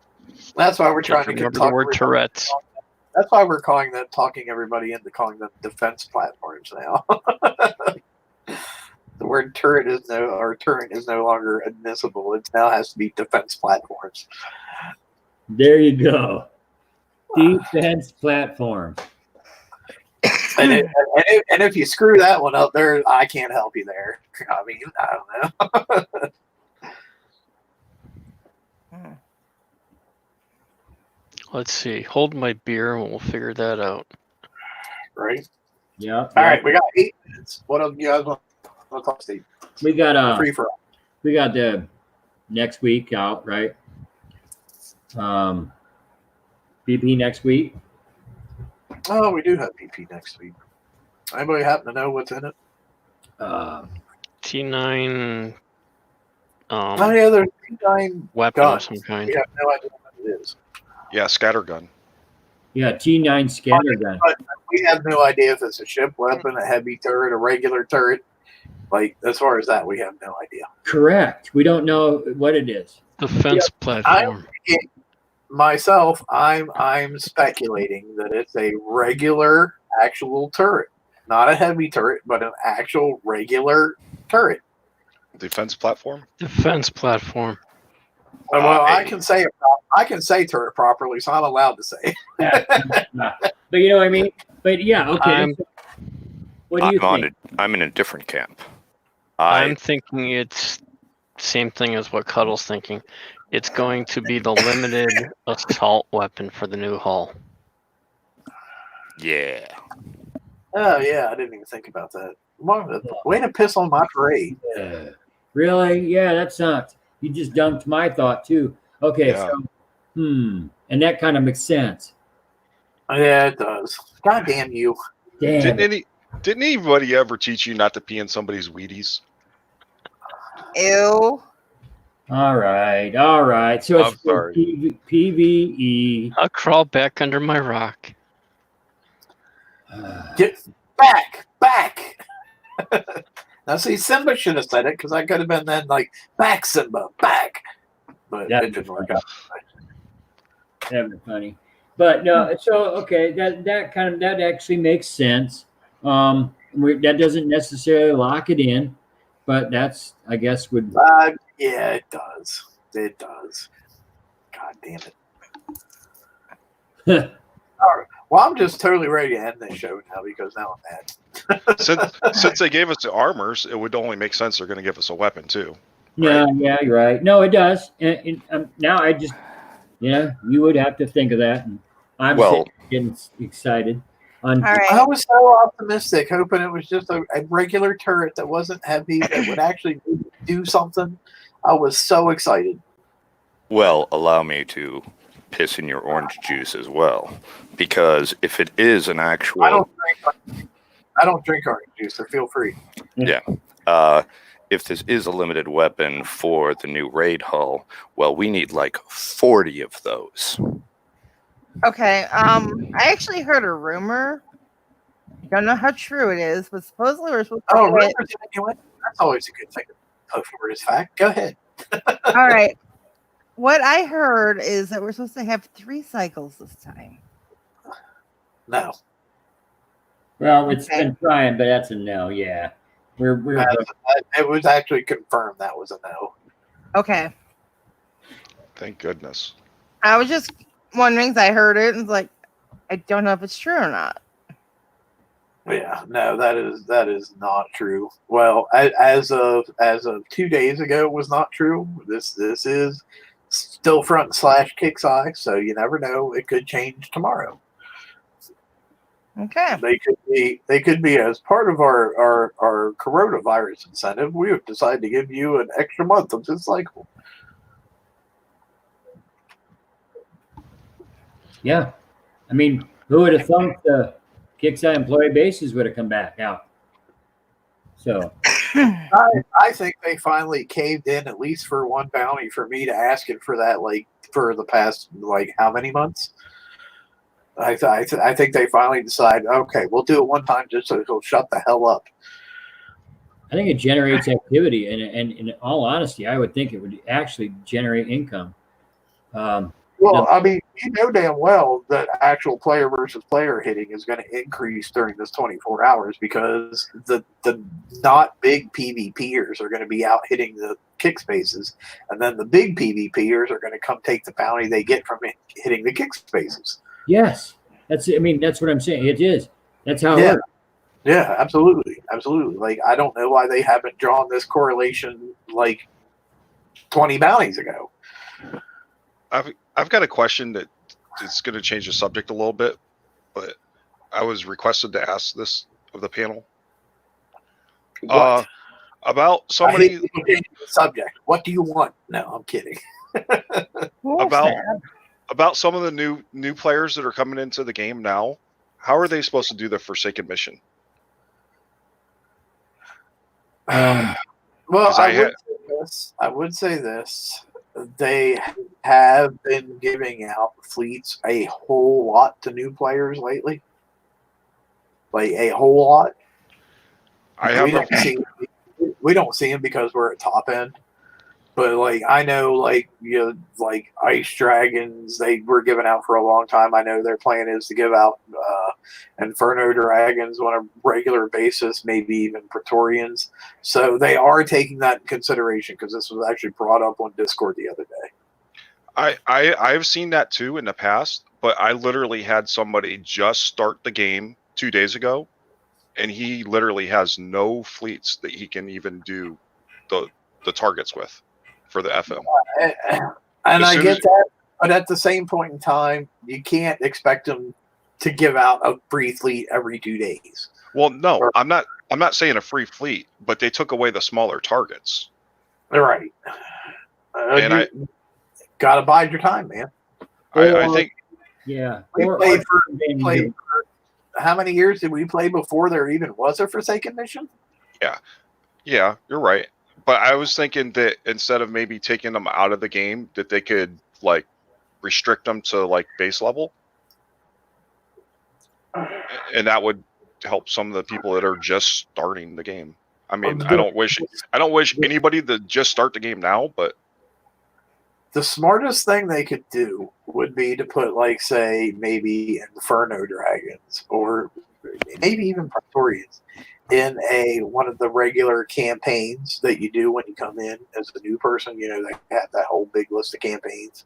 That's why we're Just trying to remember talk the word Tourette's. That's why we're talking everybody into calling them defense platforms now. The word turret is no longer admissible. It now has to be defense platforms. There you go. Defense platform. And if you screw that one up there, I can't help you there. I mean, I don't know. Let's see. Hold my beer and we'll figure that out. Right? Yeah. All right, we got 8 minutes. What else you guys want to talk, Steve? We got Free for all. we got the next week out, right? BP next week. Oh, we do have BP next week. Anybody happen to know what's in it? T9 Oh yeah, there's T9 weapon gun. of some kind. We have no idea what it is. Yeah, scattergun. Yeah, T9 scatter gun. But we have no idea if it's a ship weapon, a heavy turret, a regular turret. Like, as far as that, we have no idea. Correct. We don't know what it is. Defense platform. Myself, I'm speculating that it's a regular actual turret. Not a heavy turret, but an actual regular turret. Defense platform. Defense platform. Well, I can say turret properly, so I'm allowed to say. But you know what I mean? But yeah, okay. What do you think? I'm in a different camp. I'm thinking it's same thing as what Cuddle's thinking. It's going to be the limited assault weapon for the new hull. Yeah. Oh yeah, I didn't even think about that. Way to piss on my parade. Really? Yeah, that sucks. You just dumped my thought too. Okay, Yeah. so and that kind of makes sense. Yeah, it does. God damn you. Damn. Didn't anybody ever teach you not to pee in somebody's Wheaties? Ew. All right. So I'm it's sorry. PVE. I'll crawl back under my rock. Get back. Now, see, Simba should have said it because I could have been then like, back, Simba, back. But That'd it be didn't work out. That'd be funny. But no, so okay, that actually makes sense. That doesn't necessarily lock it in, but that's, I guess, would. Yeah, it does. It does. God damn it. All right. Well, I'm just totally ready to end this show now because now I'm mad. Since they gave us the armors, it would only make sense they're going to give us a weapon too. Yeah, you're right. No, it does. And now I just, you would have to think of that. And I'm getting excited. All right. I was so optimistic, hoping it was just a regular turret that wasn't heavy, that would actually do something. I was so excited. Well, allow me to piss in your orange juice as well, because if it is an actual, I don't drink orange juice, so feel free. Yeah. If this is a limited weapon for the new raid hull, well, we need like 40 of those. Okay. I actually heard a rumor. Don't know how true it is, but supposedly we're supposed to. Oh, rumors anyway. That's always a good thing to put forward as fact. Go ahead. All right. What I heard is that we're supposed to have 3 cycles this time. No. Well, it's been trying, but that's a no. Yeah, we're it was actually confirmed that was a no. Okay. Thank goodness. I was just wondering because I heard it and was like, I don't know if it's true or not. Yeah, no, that is not true. Well, as of 2 days ago, it was not true. This is still front/kick-side, so you never know. It could change tomorrow. Okay. They could be as part of our coronavirus incentive. We have decided to give you an extra month of this cycle. Yeah. I mean, who would have thought the Kickside employee bases would have come back out? So I think they finally caved in, at least for one bounty, for me to asking for that, like, for the past, like, how many months? I think they finally decided, okay, we'll do it one time just so he'll shut the hell up. I think it generates activity, and in all honesty, I would think it would actually generate income. Well, I mean, you know damn well that actual player versus player hitting is going to increase during this 24 hours because the not big PvPers are going to be out hitting the kick spaces, and then the big PvPers are going to come take the bounty they get from hitting the kick spaces. Yes, that's what I'm saying. It is. That's how it Yeah. works. Yeah, absolutely. Absolutely. Like, I don't know why they haven't drawn this correlation like 20 bounties ago. I've got a question that is going to change the subject a little bit, but I was requested to ask this of the panel. What? About I somebody hate people changing the subject. What do you want? No, I'm kidding. about some of the new players that are coming into the game now. How are they supposed to do the Forsaken mission? Well, 'Cause I would say this. They have been giving out fleets a whole lot to new players lately. Like, a whole lot. We don't see them because we're at top end. But, like, I know, like, like Ice Dragons, they were given out for a long time. I know their plan is to give out Inferno Dragons on a regular basis, maybe even Praetorians. So they are taking that in consideration because this was actually brought up on Discord the other day. I've seen that too in the past, but I literally had somebody just start the game 2 days ago, and he literally has no fleets that he can even do the targets with for the FM. And I get as- that, but at the same point in time, you can't expect them to give out a free fleet every 2 days. Well, no, I'm not saying a free fleet, but they took away the smaller targets. All right. And I gotta bide your time, man. I think Yeah. We played for how many years did we play before there even was a Forsaken mission? yeah, you're right. But I was thinking that instead of maybe taking them out of the game, that they could like restrict them to like base level, and that would help some of the people that are just starting the game. I mean, I don't wish anybody to just start the game now, but the smartest thing they could do would be to put, like, say, maybe Inferno Dragons or maybe even Praetorians in one of the regular campaigns that you do when you come in as a new person. You know, they have that whole big list of campaigns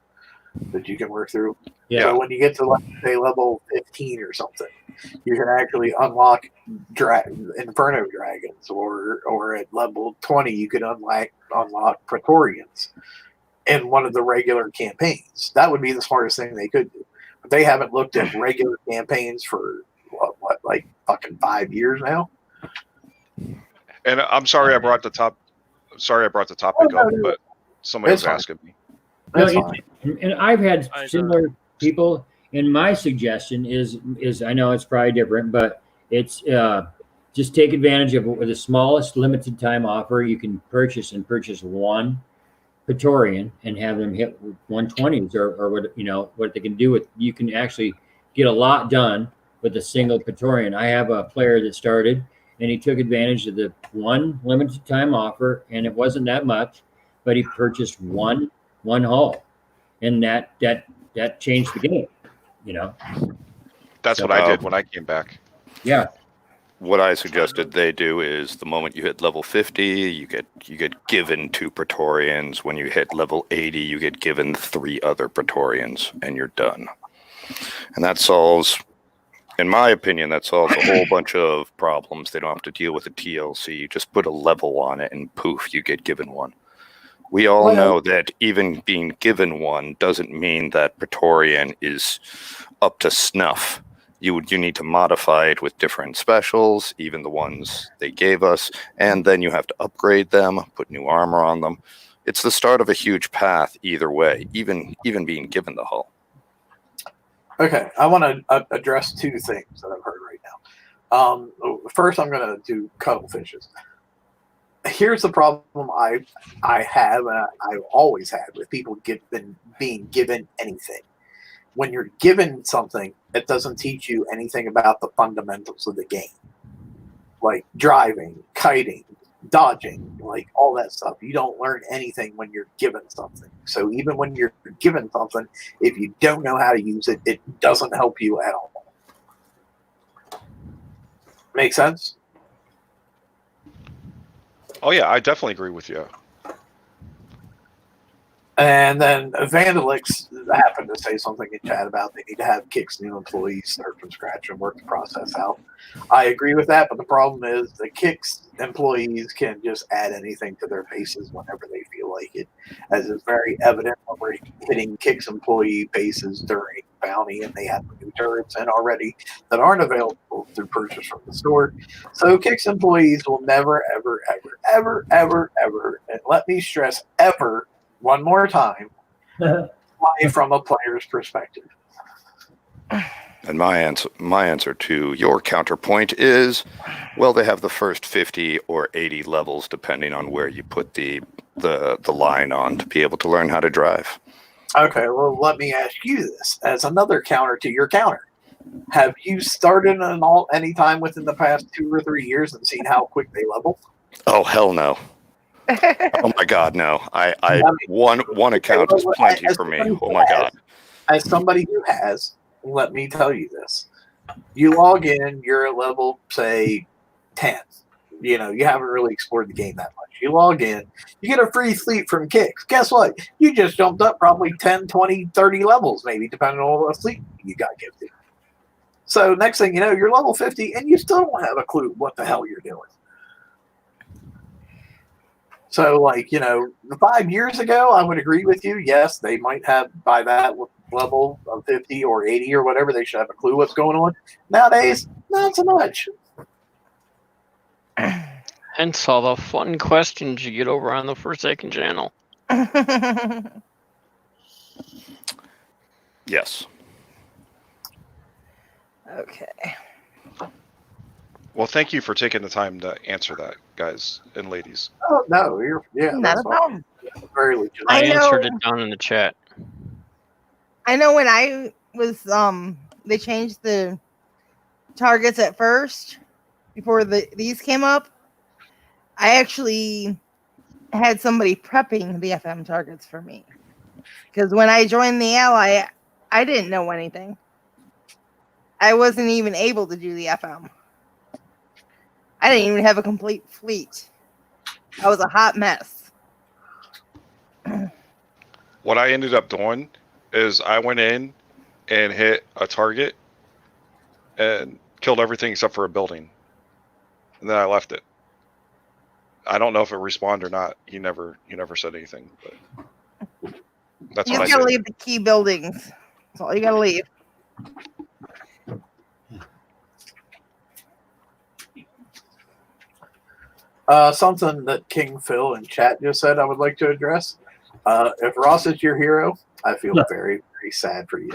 that you can work through. Yeah. So when you get to, like, say, level 15 or something, you can actually unlock Inferno Dragons, or at level 20 you could unlock Praetorians in one of the regular campaigns. That would be the smartest thing they could do. But they haven't looked at regular campaigns for what like fucking 5 years now. and I'm sorry I brought the topic up, but somebody was asking me. That's No, fine. And I've had similar people. And my suggestion is I know it's probably different, but it's just take advantage of the smallest limited time offer you can purchase, and purchase one Praetorian and have them hit 120s or what they can do with. You can actually get a lot done with a single Praetorian. I have a player that started and he took advantage of the one limited time offer, and it wasn't that much, but he purchased one hull, and that changed the game. That's what I did when I came back. Yeah. What I suggested they do is the moment you hit level 50, you get given 2 Praetorians. When you hit level 80, you get given 3 other Praetorians, and you're done. And that solves, in my opinion, a whole bunch of problems. They don't have to deal with a TLC. You just put a level on it, and poof, you get given one. We all know that even being given one doesn't mean that Praetorian is up to snuff. You need to modify it with different specials, even the ones they gave us, and then you have to upgrade them, put new armor on them. It's the start of a huge path either way, even being given the hull. Okay, I want to address two things that I've heard right now. First, I'm going to do cuttlefishes. Here's the problem I have, and I've always had with people being given anything. When you're given something, it doesn't teach you anything about the fundamentals of the game, like driving, kiting, dodging, like all that stuff. You don't learn anything when you're given something. So even when you're given something, if you don't know how to use it, it doesn't help you at all. Make sense? Oh yeah, I definitely agree with you. And then Vandalix happened to say something in chat about they need to have Kick's new employees start from scratch and work the process out. I agree with that, but the problem is the Kick's employees can just add anything to their bases whenever they feel like it, as is very evident when we're hitting Kick's employee bases during Bounty, and they have new turrets in already that aren't available through purchase from the store. So Kick's employees will never, ever, ever, ever, ever, ever, and let me stress ever, one more time, from a player's perspective. And my answer to your counterpoint is, well, they have the first 50 or 80 levels, depending on where you put the line on, to be able to learn how to drive. Okay, well, let me ask you this as another counter to your counter. Have you started an alt any time within the past 2 or 3 years and seen how quick they level? Oh, hell no. Oh my God, no! I one account is plenty for me. Oh my God! As somebody who has, let me tell you this: you log in, you're at level say 10. You know, you haven't really explored the game that much. You log in, you get a free fleet from Kicks. Guess what? You just jumped up probably 10, 20, 30 levels, maybe, depending on what fleet you got gifted. So next thing you know, you're level 50, and you still don't have a clue what the hell you're doing. So, like, you know, 5 years ago, I would agree with you. Yes, they might have, by that level of 50 or 80 or whatever, they should have a clue what's going on. Nowadays, not so much. Hence all the fun questions you get over on the Forsaken channel. Yes. Okay. Well, thank you for taking the time to answer that, guys and ladies. Oh, no, Not that's a problem. very legitimate. I I know- answered it down in the chat. I know when I was they changed the targets at first before these came up. I actually had somebody prepping the FM targets for me, because when I joined the ally, I didn't know anything. I wasn't even able to do the FM. I didn't even have a complete fleet. I was a hot mess. What I ended up doing is I went in and hit a target and killed everything except for a building. And then I left it. I don't know if it respawned or not. You never said anything, but that's You what I just gotta did. leave the key buildings. That's all you gotta leave. Something that King Phil in chat just said I would like to address. If Ross is your hero, I feel very, very sad for you.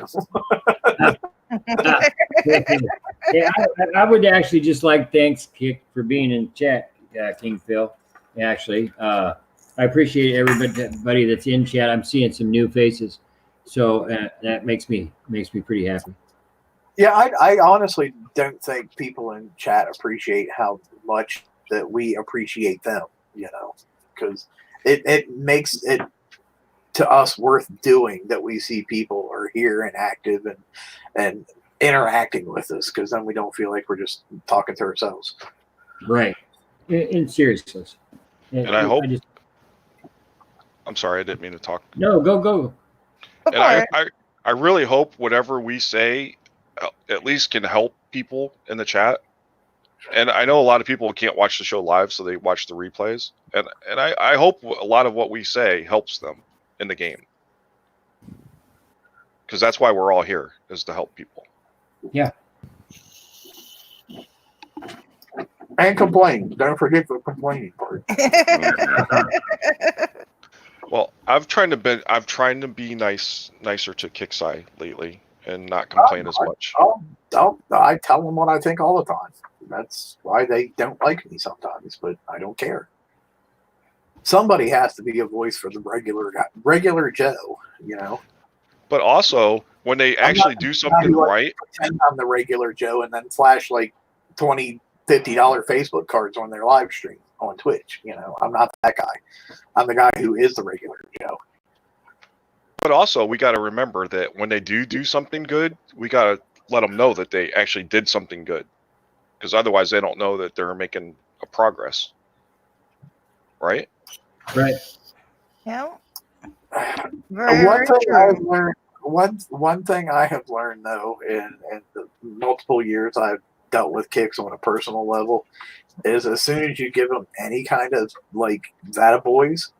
Yeah, I would actually just like thanks, Kick, for being in chat, King Phil. Actually, I appreciate everybody that's in chat. I'm seeing some new faces, so that makes me pretty happy. Yeah, I honestly don't think people in chat appreciate how much that we appreciate them, you know, because it makes it to us worth doing that we see people are here and active and interacting with us, because then we don't feel like we're just talking to ourselves. Right. In seriousness. And I hope. I'm sorry, I didn't mean to talk. No, go. And I really hope whatever we say at least can help people in the chat. And I know a lot of people can't watch the show live, so they watch the replays. And I hope a lot of what we say helps them in the game. Because that's why we're all here, is to help people. Yeah. And complain. Don't forget the complaining part. Well, I've tried to be nicer to Kixai lately, and not complain as much. I tell them what I think all the time. That's why they don't like me sometimes, but I don't care. Somebody has to be a voice for the regular Joe, you know. But also, when they actually do something right, pretend I'm the regular Joe and then flash like $20, $50 Facebook cards on their live stream on Twitch. You know, I'm not that guy. I'm the guy who is the regular Joe. but also we got to remember that when they do something good, we got to let them know that they actually did something good, because otherwise they don't know that they're making a progress. Right? Right. Yeah. One thing I've learned. One thing I have learned though, in the multiple years I've dealt with kicks on a personal level, is as soon as you give them any kind of like that boys,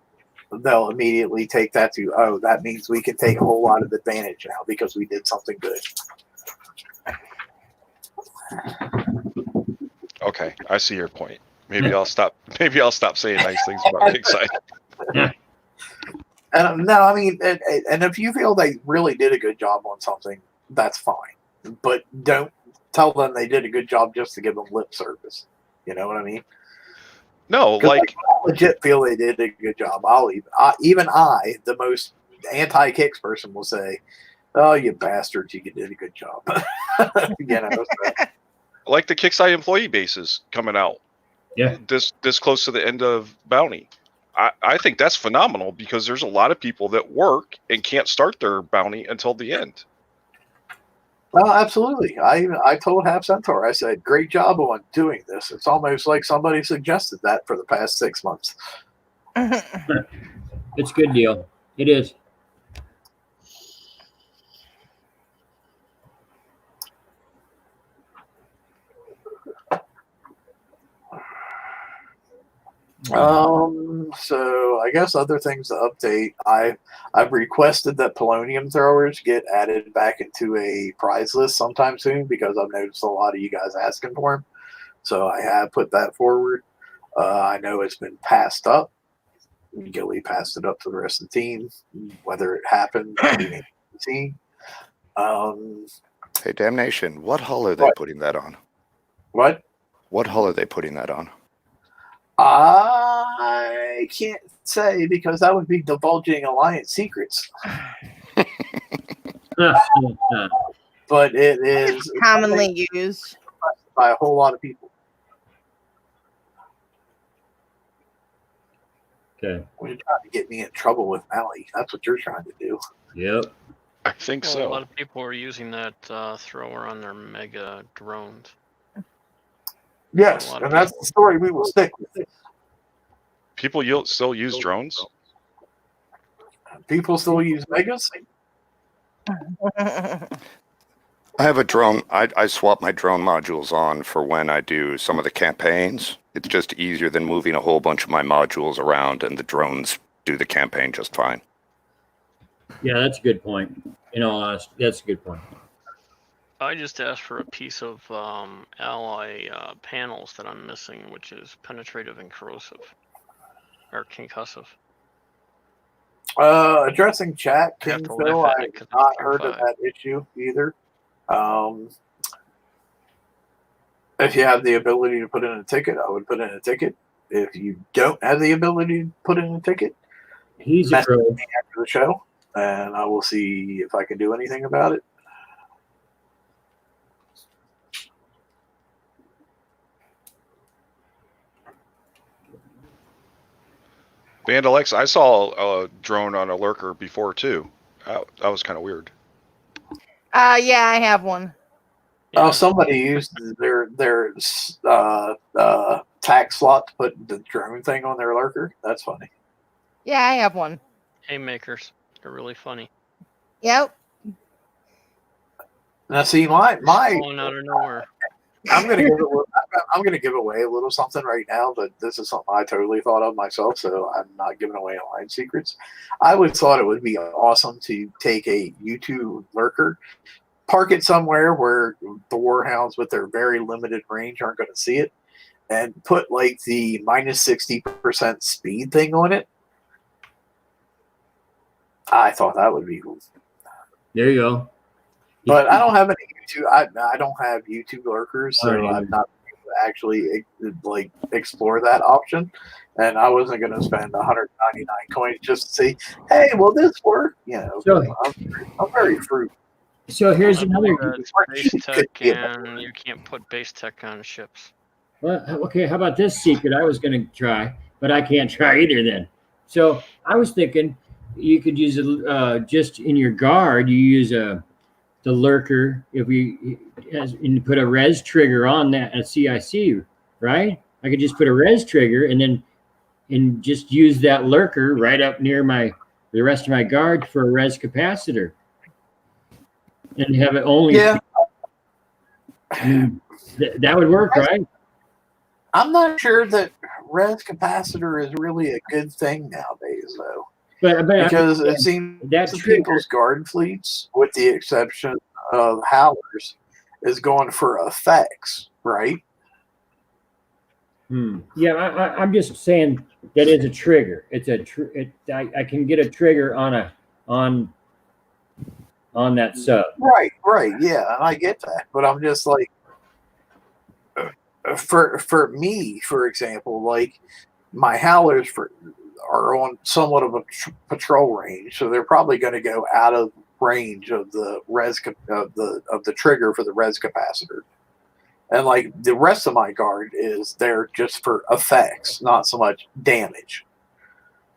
they'll immediately take that to, oh, that means we can take a whole lot of advantage now because we did something good. Okay, I see your point. Maybe I'll stop saying nice things about Kickside. And no, I mean, and if you feel they really did a good job on something, that's fine. But don't tell them they did a good job just to give them lip service. You know what I mean? No, like I legit feel they did a good job. Even I, the most anti-kicks person, will say, "Oh, you bastards, you did a good job." You know, so. Like the Kickside employee bases coming out. Yeah. This close to the end of Bounty. I think that's phenomenal because there's a lot of people that work and can't start their bounty until the end. Well, absolutely. I told Half Centaur, I said, great job on doing this. It's almost like somebody suggested that for the past 6 months. It's a good deal. It is. So I guess other things to update. I've requested that polonium throwers get added back into a prize list sometime soon because I've noticed a lot of you guys asking for them. So I have put that forward. I know it's been passed up. Gilly passed it up to the rest of the team. Whether it happened, we see. Hey, Damnation, what hull are they putting that on? What? What hull are they putting that on? I can't say because that would be divulging Alliance secrets. But it is It's commonly used by a whole lot of people. Okay. When you're trying to get me in trouble with Mally, that's what you're trying to do. Yep. I think Well, so. a lot of people are using that thrower on their mega drones. Yes, and that's the story we will stick with. People still use drones? People still use megas. I have a drone. I swap my drone modules on for when I do some of the campaigns. It's just easier than moving a whole bunch of my modules around, and the drones do the campaign just fine. Yeah, that's a good point. In all honesty, that's a good point. I just asked for a piece of ally panels that I'm missing, which is penetrative and corrosive, or concussive. Addressing chat, I have King to Phil, laugh at I've it 'cause it's not Tier heard of 5. that issue either. If you have the ability to put in a ticket, I would put in a ticket. If you don't have the ability to put in a ticket, He's a message pro. me after the show, and I will see if I can do anything about it. Vandal X, I saw a drone on a lurker before too. That was kind of weird. Yeah, I have one. Oh, somebody used their tax slot to put the drone thing on their lurker. That's funny. Yeah, I have one. Haymakers. They're really funny. Yep. Now, see, my Falling out of nowhere. I'm gonna give away a little something right now, but this is something I totally thought of myself, so I'm not giving away Alliance secrets. I would thought it would be awesome to take a U2 lurker, park it somewhere where the warhounds with their very limited range aren't going to see it, and put like the minus 60% speed thing on it. I thought that would be cool. There you go. But I don't have any YouTube. I don't have YouTube lurkers, so Alright. I've not been able to actually like explore that option. And I wasn't going to spend 199 coins just to see, hey, will this work? You know, So- I'm very frugal. So here's another. It's base tech, and you can't put base tech on ships. Well, okay, how about this secret? I was going to try, but I can't try either then. So I was thinking you could use it just in your guard. You use the lurker and you put a res trigger on that at CIC, right? I could just put a res trigger and just use that lurker right up near the rest of my guard for a res capacitor, and have it only. Yeah. I mean, that would work, right? I'm not sure that res capacitor is really a good thing nowadays, though, But because it seems that that trigger- people's guard fleets, with the exception of Howlers, is going for effects, right? Yeah, I'm just saying that is a trigger. It's I can get a trigger on that sub. Right, yeah, and I get that, but I'm just like, for me, for example, like my Howlers are on somewhat of a patrol range, so they're probably going to go out of range of the of the trigger for the res capacitor, and like the rest of my guard is there just for effects, not so much damage.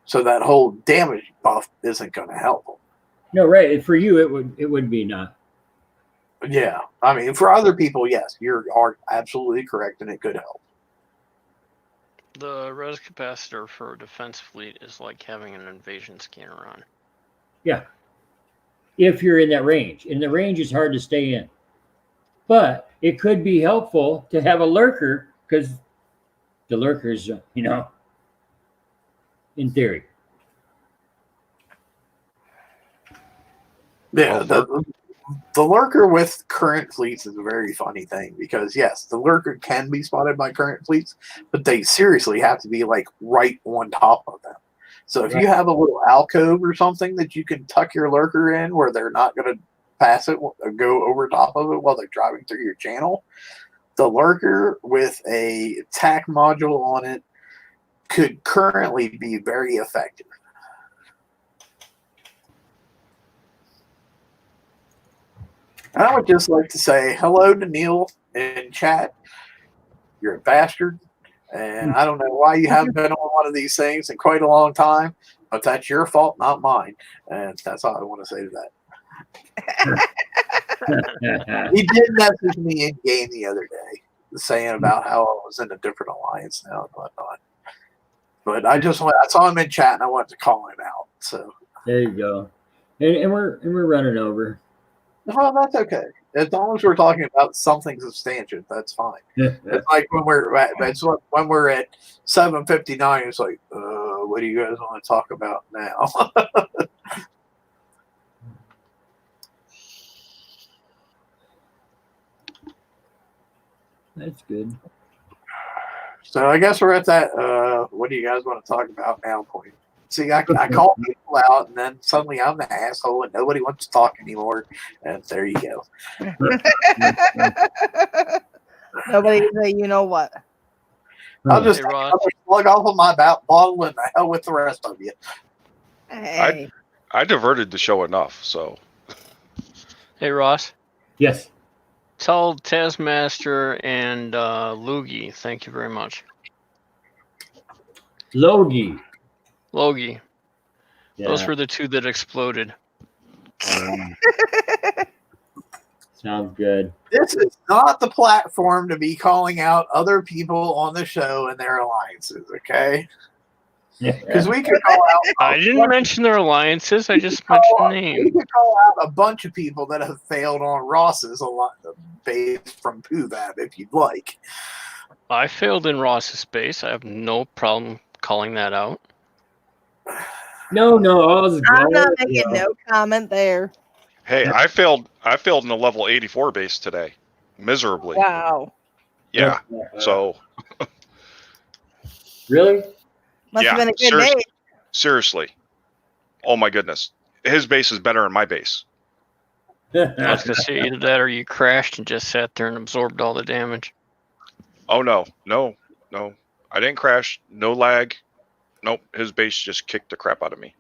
So that whole damage buff isn't going to help them. No, right. For you, it would be not. Yeah, I mean, for other people, yes, you are absolutely correct, and it could help. The res capacitor for a defense fleet is like having an invasion scanner on. Yeah. If you're in that range, and the range is hard to stay in, but it could be helpful to have a lurker because the lurkers, in theory. Yeah, the lurker with current fleets is a very funny thing because yes, the lurker can be spotted by current fleets, but they seriously have to be like right on top of them. So if you have a little alcove or something that you can tuck your lurker in where they're not going to pass it, go over top of it while they're driving through your channel, the lurker with a TAC module on it could currently be very effective. And I would just like to say hello to Neil in chat. You're a bastard. And I don't know why you haven't been on one of these things in quite a long time, but that's your fault, not mine. And that's all I want to say to that. He did message me in game the other day saying about how I was in a different alliance now and whatnot. But I saw him in chat and I wanted to call him out. So There you go. And we're running over. well, that's okay. As long as we're talking about something substantial, that's fine. It's like when we're at 7:59, it's like, what do you guys want to talk about now? That's good. So I guess we're at that. What do you guys want to talk about now? Point. See, I call people out, and then suddenly I'm the asshole, and nobody wants to talk anymore. And there you go. Nobody say, you know what? I'll just Hey, Ross. plug off of my bottle and the hell with the rest of you. Hey, I diverted the show enough, so Hey, Ross. Yes. Tell Taskmaster and Loogie, thank you very much. Logie. Logie. Yeah. Those were the two that exploded. Sounds good. This is not the platform to be calling out other people on the show and their alliances, okay? Because we could call out. I didn't mention their alliances. I just mentioned the We name. could call out a bunch of people that have failed on Ross's base from PUVAB if you'd like. I failed in Ross's space. I have no problem calling that out. No, I was I'm not making no comment there. hey, I failed in the level 84 base today, miserably. Wow. Yeah. So Really? Must Yeah, have been a good seriously. day. seriously, oh my goodness, his base is better than my base. I was gonna say either that or you crashed and just sat there and absorbed all the damage. Oh no. I didn't crash. No lag. Nope. His base just kicked the crap out of me.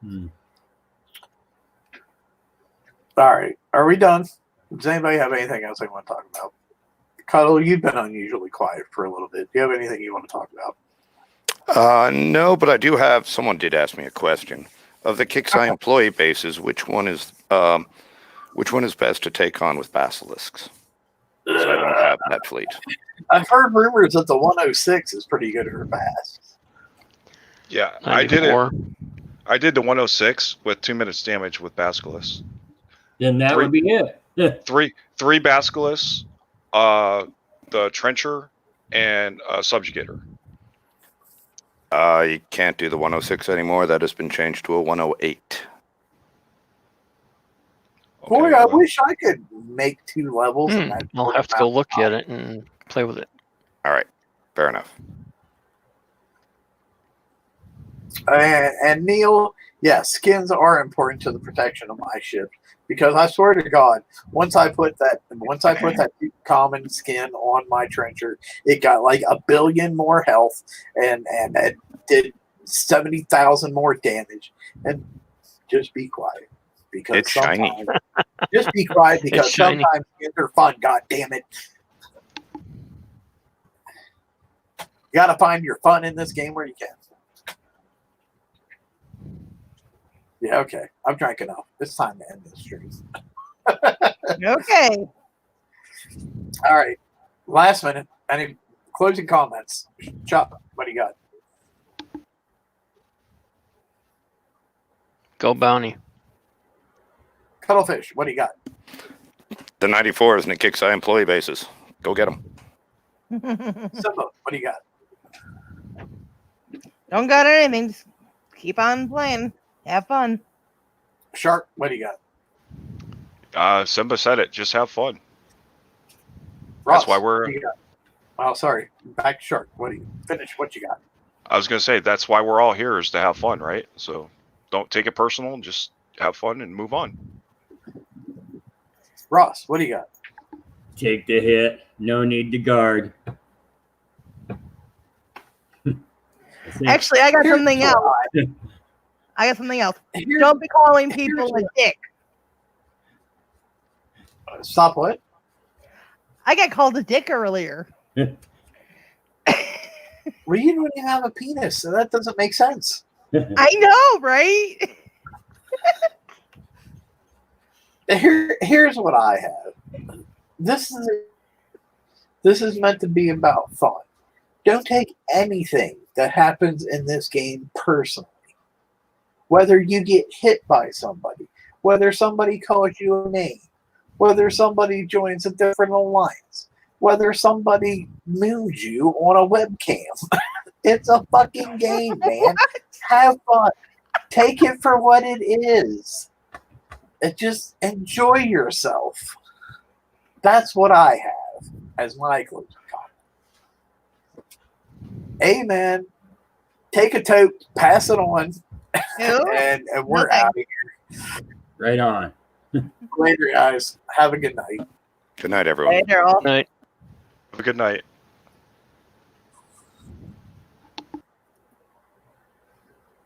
Hmm. All right. Are we done? Does anybody have anything else they want to talk about? Cuddle, you've been unusually quiet for a little bit. Do you have anything you want to talk about? No, but I do have. Someone did ask me a question. Of the KIXI employee bases, which one is best to take on with basilisks? So I don't have that fleet. I've heard rumors that the 106 is pretty good for fast. Yeah, I did it. 94. I did the 106 with 2 minutes damage with Basilisk. Then that would be it. Three Basilisks, the Trencher, and Subjugator. You can't do the 106 anymore. That has been changed to a 108. Boy, Okay, I well, wish I could make 2 levels. in that I'll short have to go amount of look time. at it and play with it. All right, fair enough. And Neil, yeah, skins are important to the protection of my ship because I swear to God, once I put that common skin on my trencher, it got like 1 billion more health and it did 70,000 more damage. And just be quiet because It's shiny. Just be quiet because It's shiny. sometimes skins are fun. God damn it! You gotta find your fun in this game where you can. Yeah, okay. I've drank enough. It's time to end this stream. Okay. All right. Last minute. Any closing comments? Chop, what do you got? Go Bounty. Cuttlefish, what do you got? The 94s and the KIXI employee bases. Go get them. Simba, what do you got? Don't got anything. Just keep on playing. Have fun. Shark, what do you got? Simba said it. Just have fun. Ross, That's why we're. what do you got? Oh, sorry. Back to Shark. What do you finish? What you got? I was gonna say that's why we're all here is to have fun, right? So don't take it personal. Just have fun and move on. Ross, what do you got? Take the hit. No need to guard. Actually, I got Here's something what else. I got something else. Here's- Don't be calling people a dick. Stop what? I got called a dick earlier. Well, you don't even have a penis, so that doesn't make sense. I know, right? Here's what I have. This is meant to be about fun. Don't take anything that happens in this game personally. Whether you get hit by somebody, whether somebody calls you a name, whether somebody joins a different alliance, whether somebody moons you on a webcam. It's a fucking game, man. Have fun. Take it for what it is. And just enjoy yourself. That's what I have as my closing comment. Amen. Take a tote, pass it on, and we're thanks. out of here. Right on. Later, guys. Have a good night. Good night, everyone. Later, all. Night. Have a good night.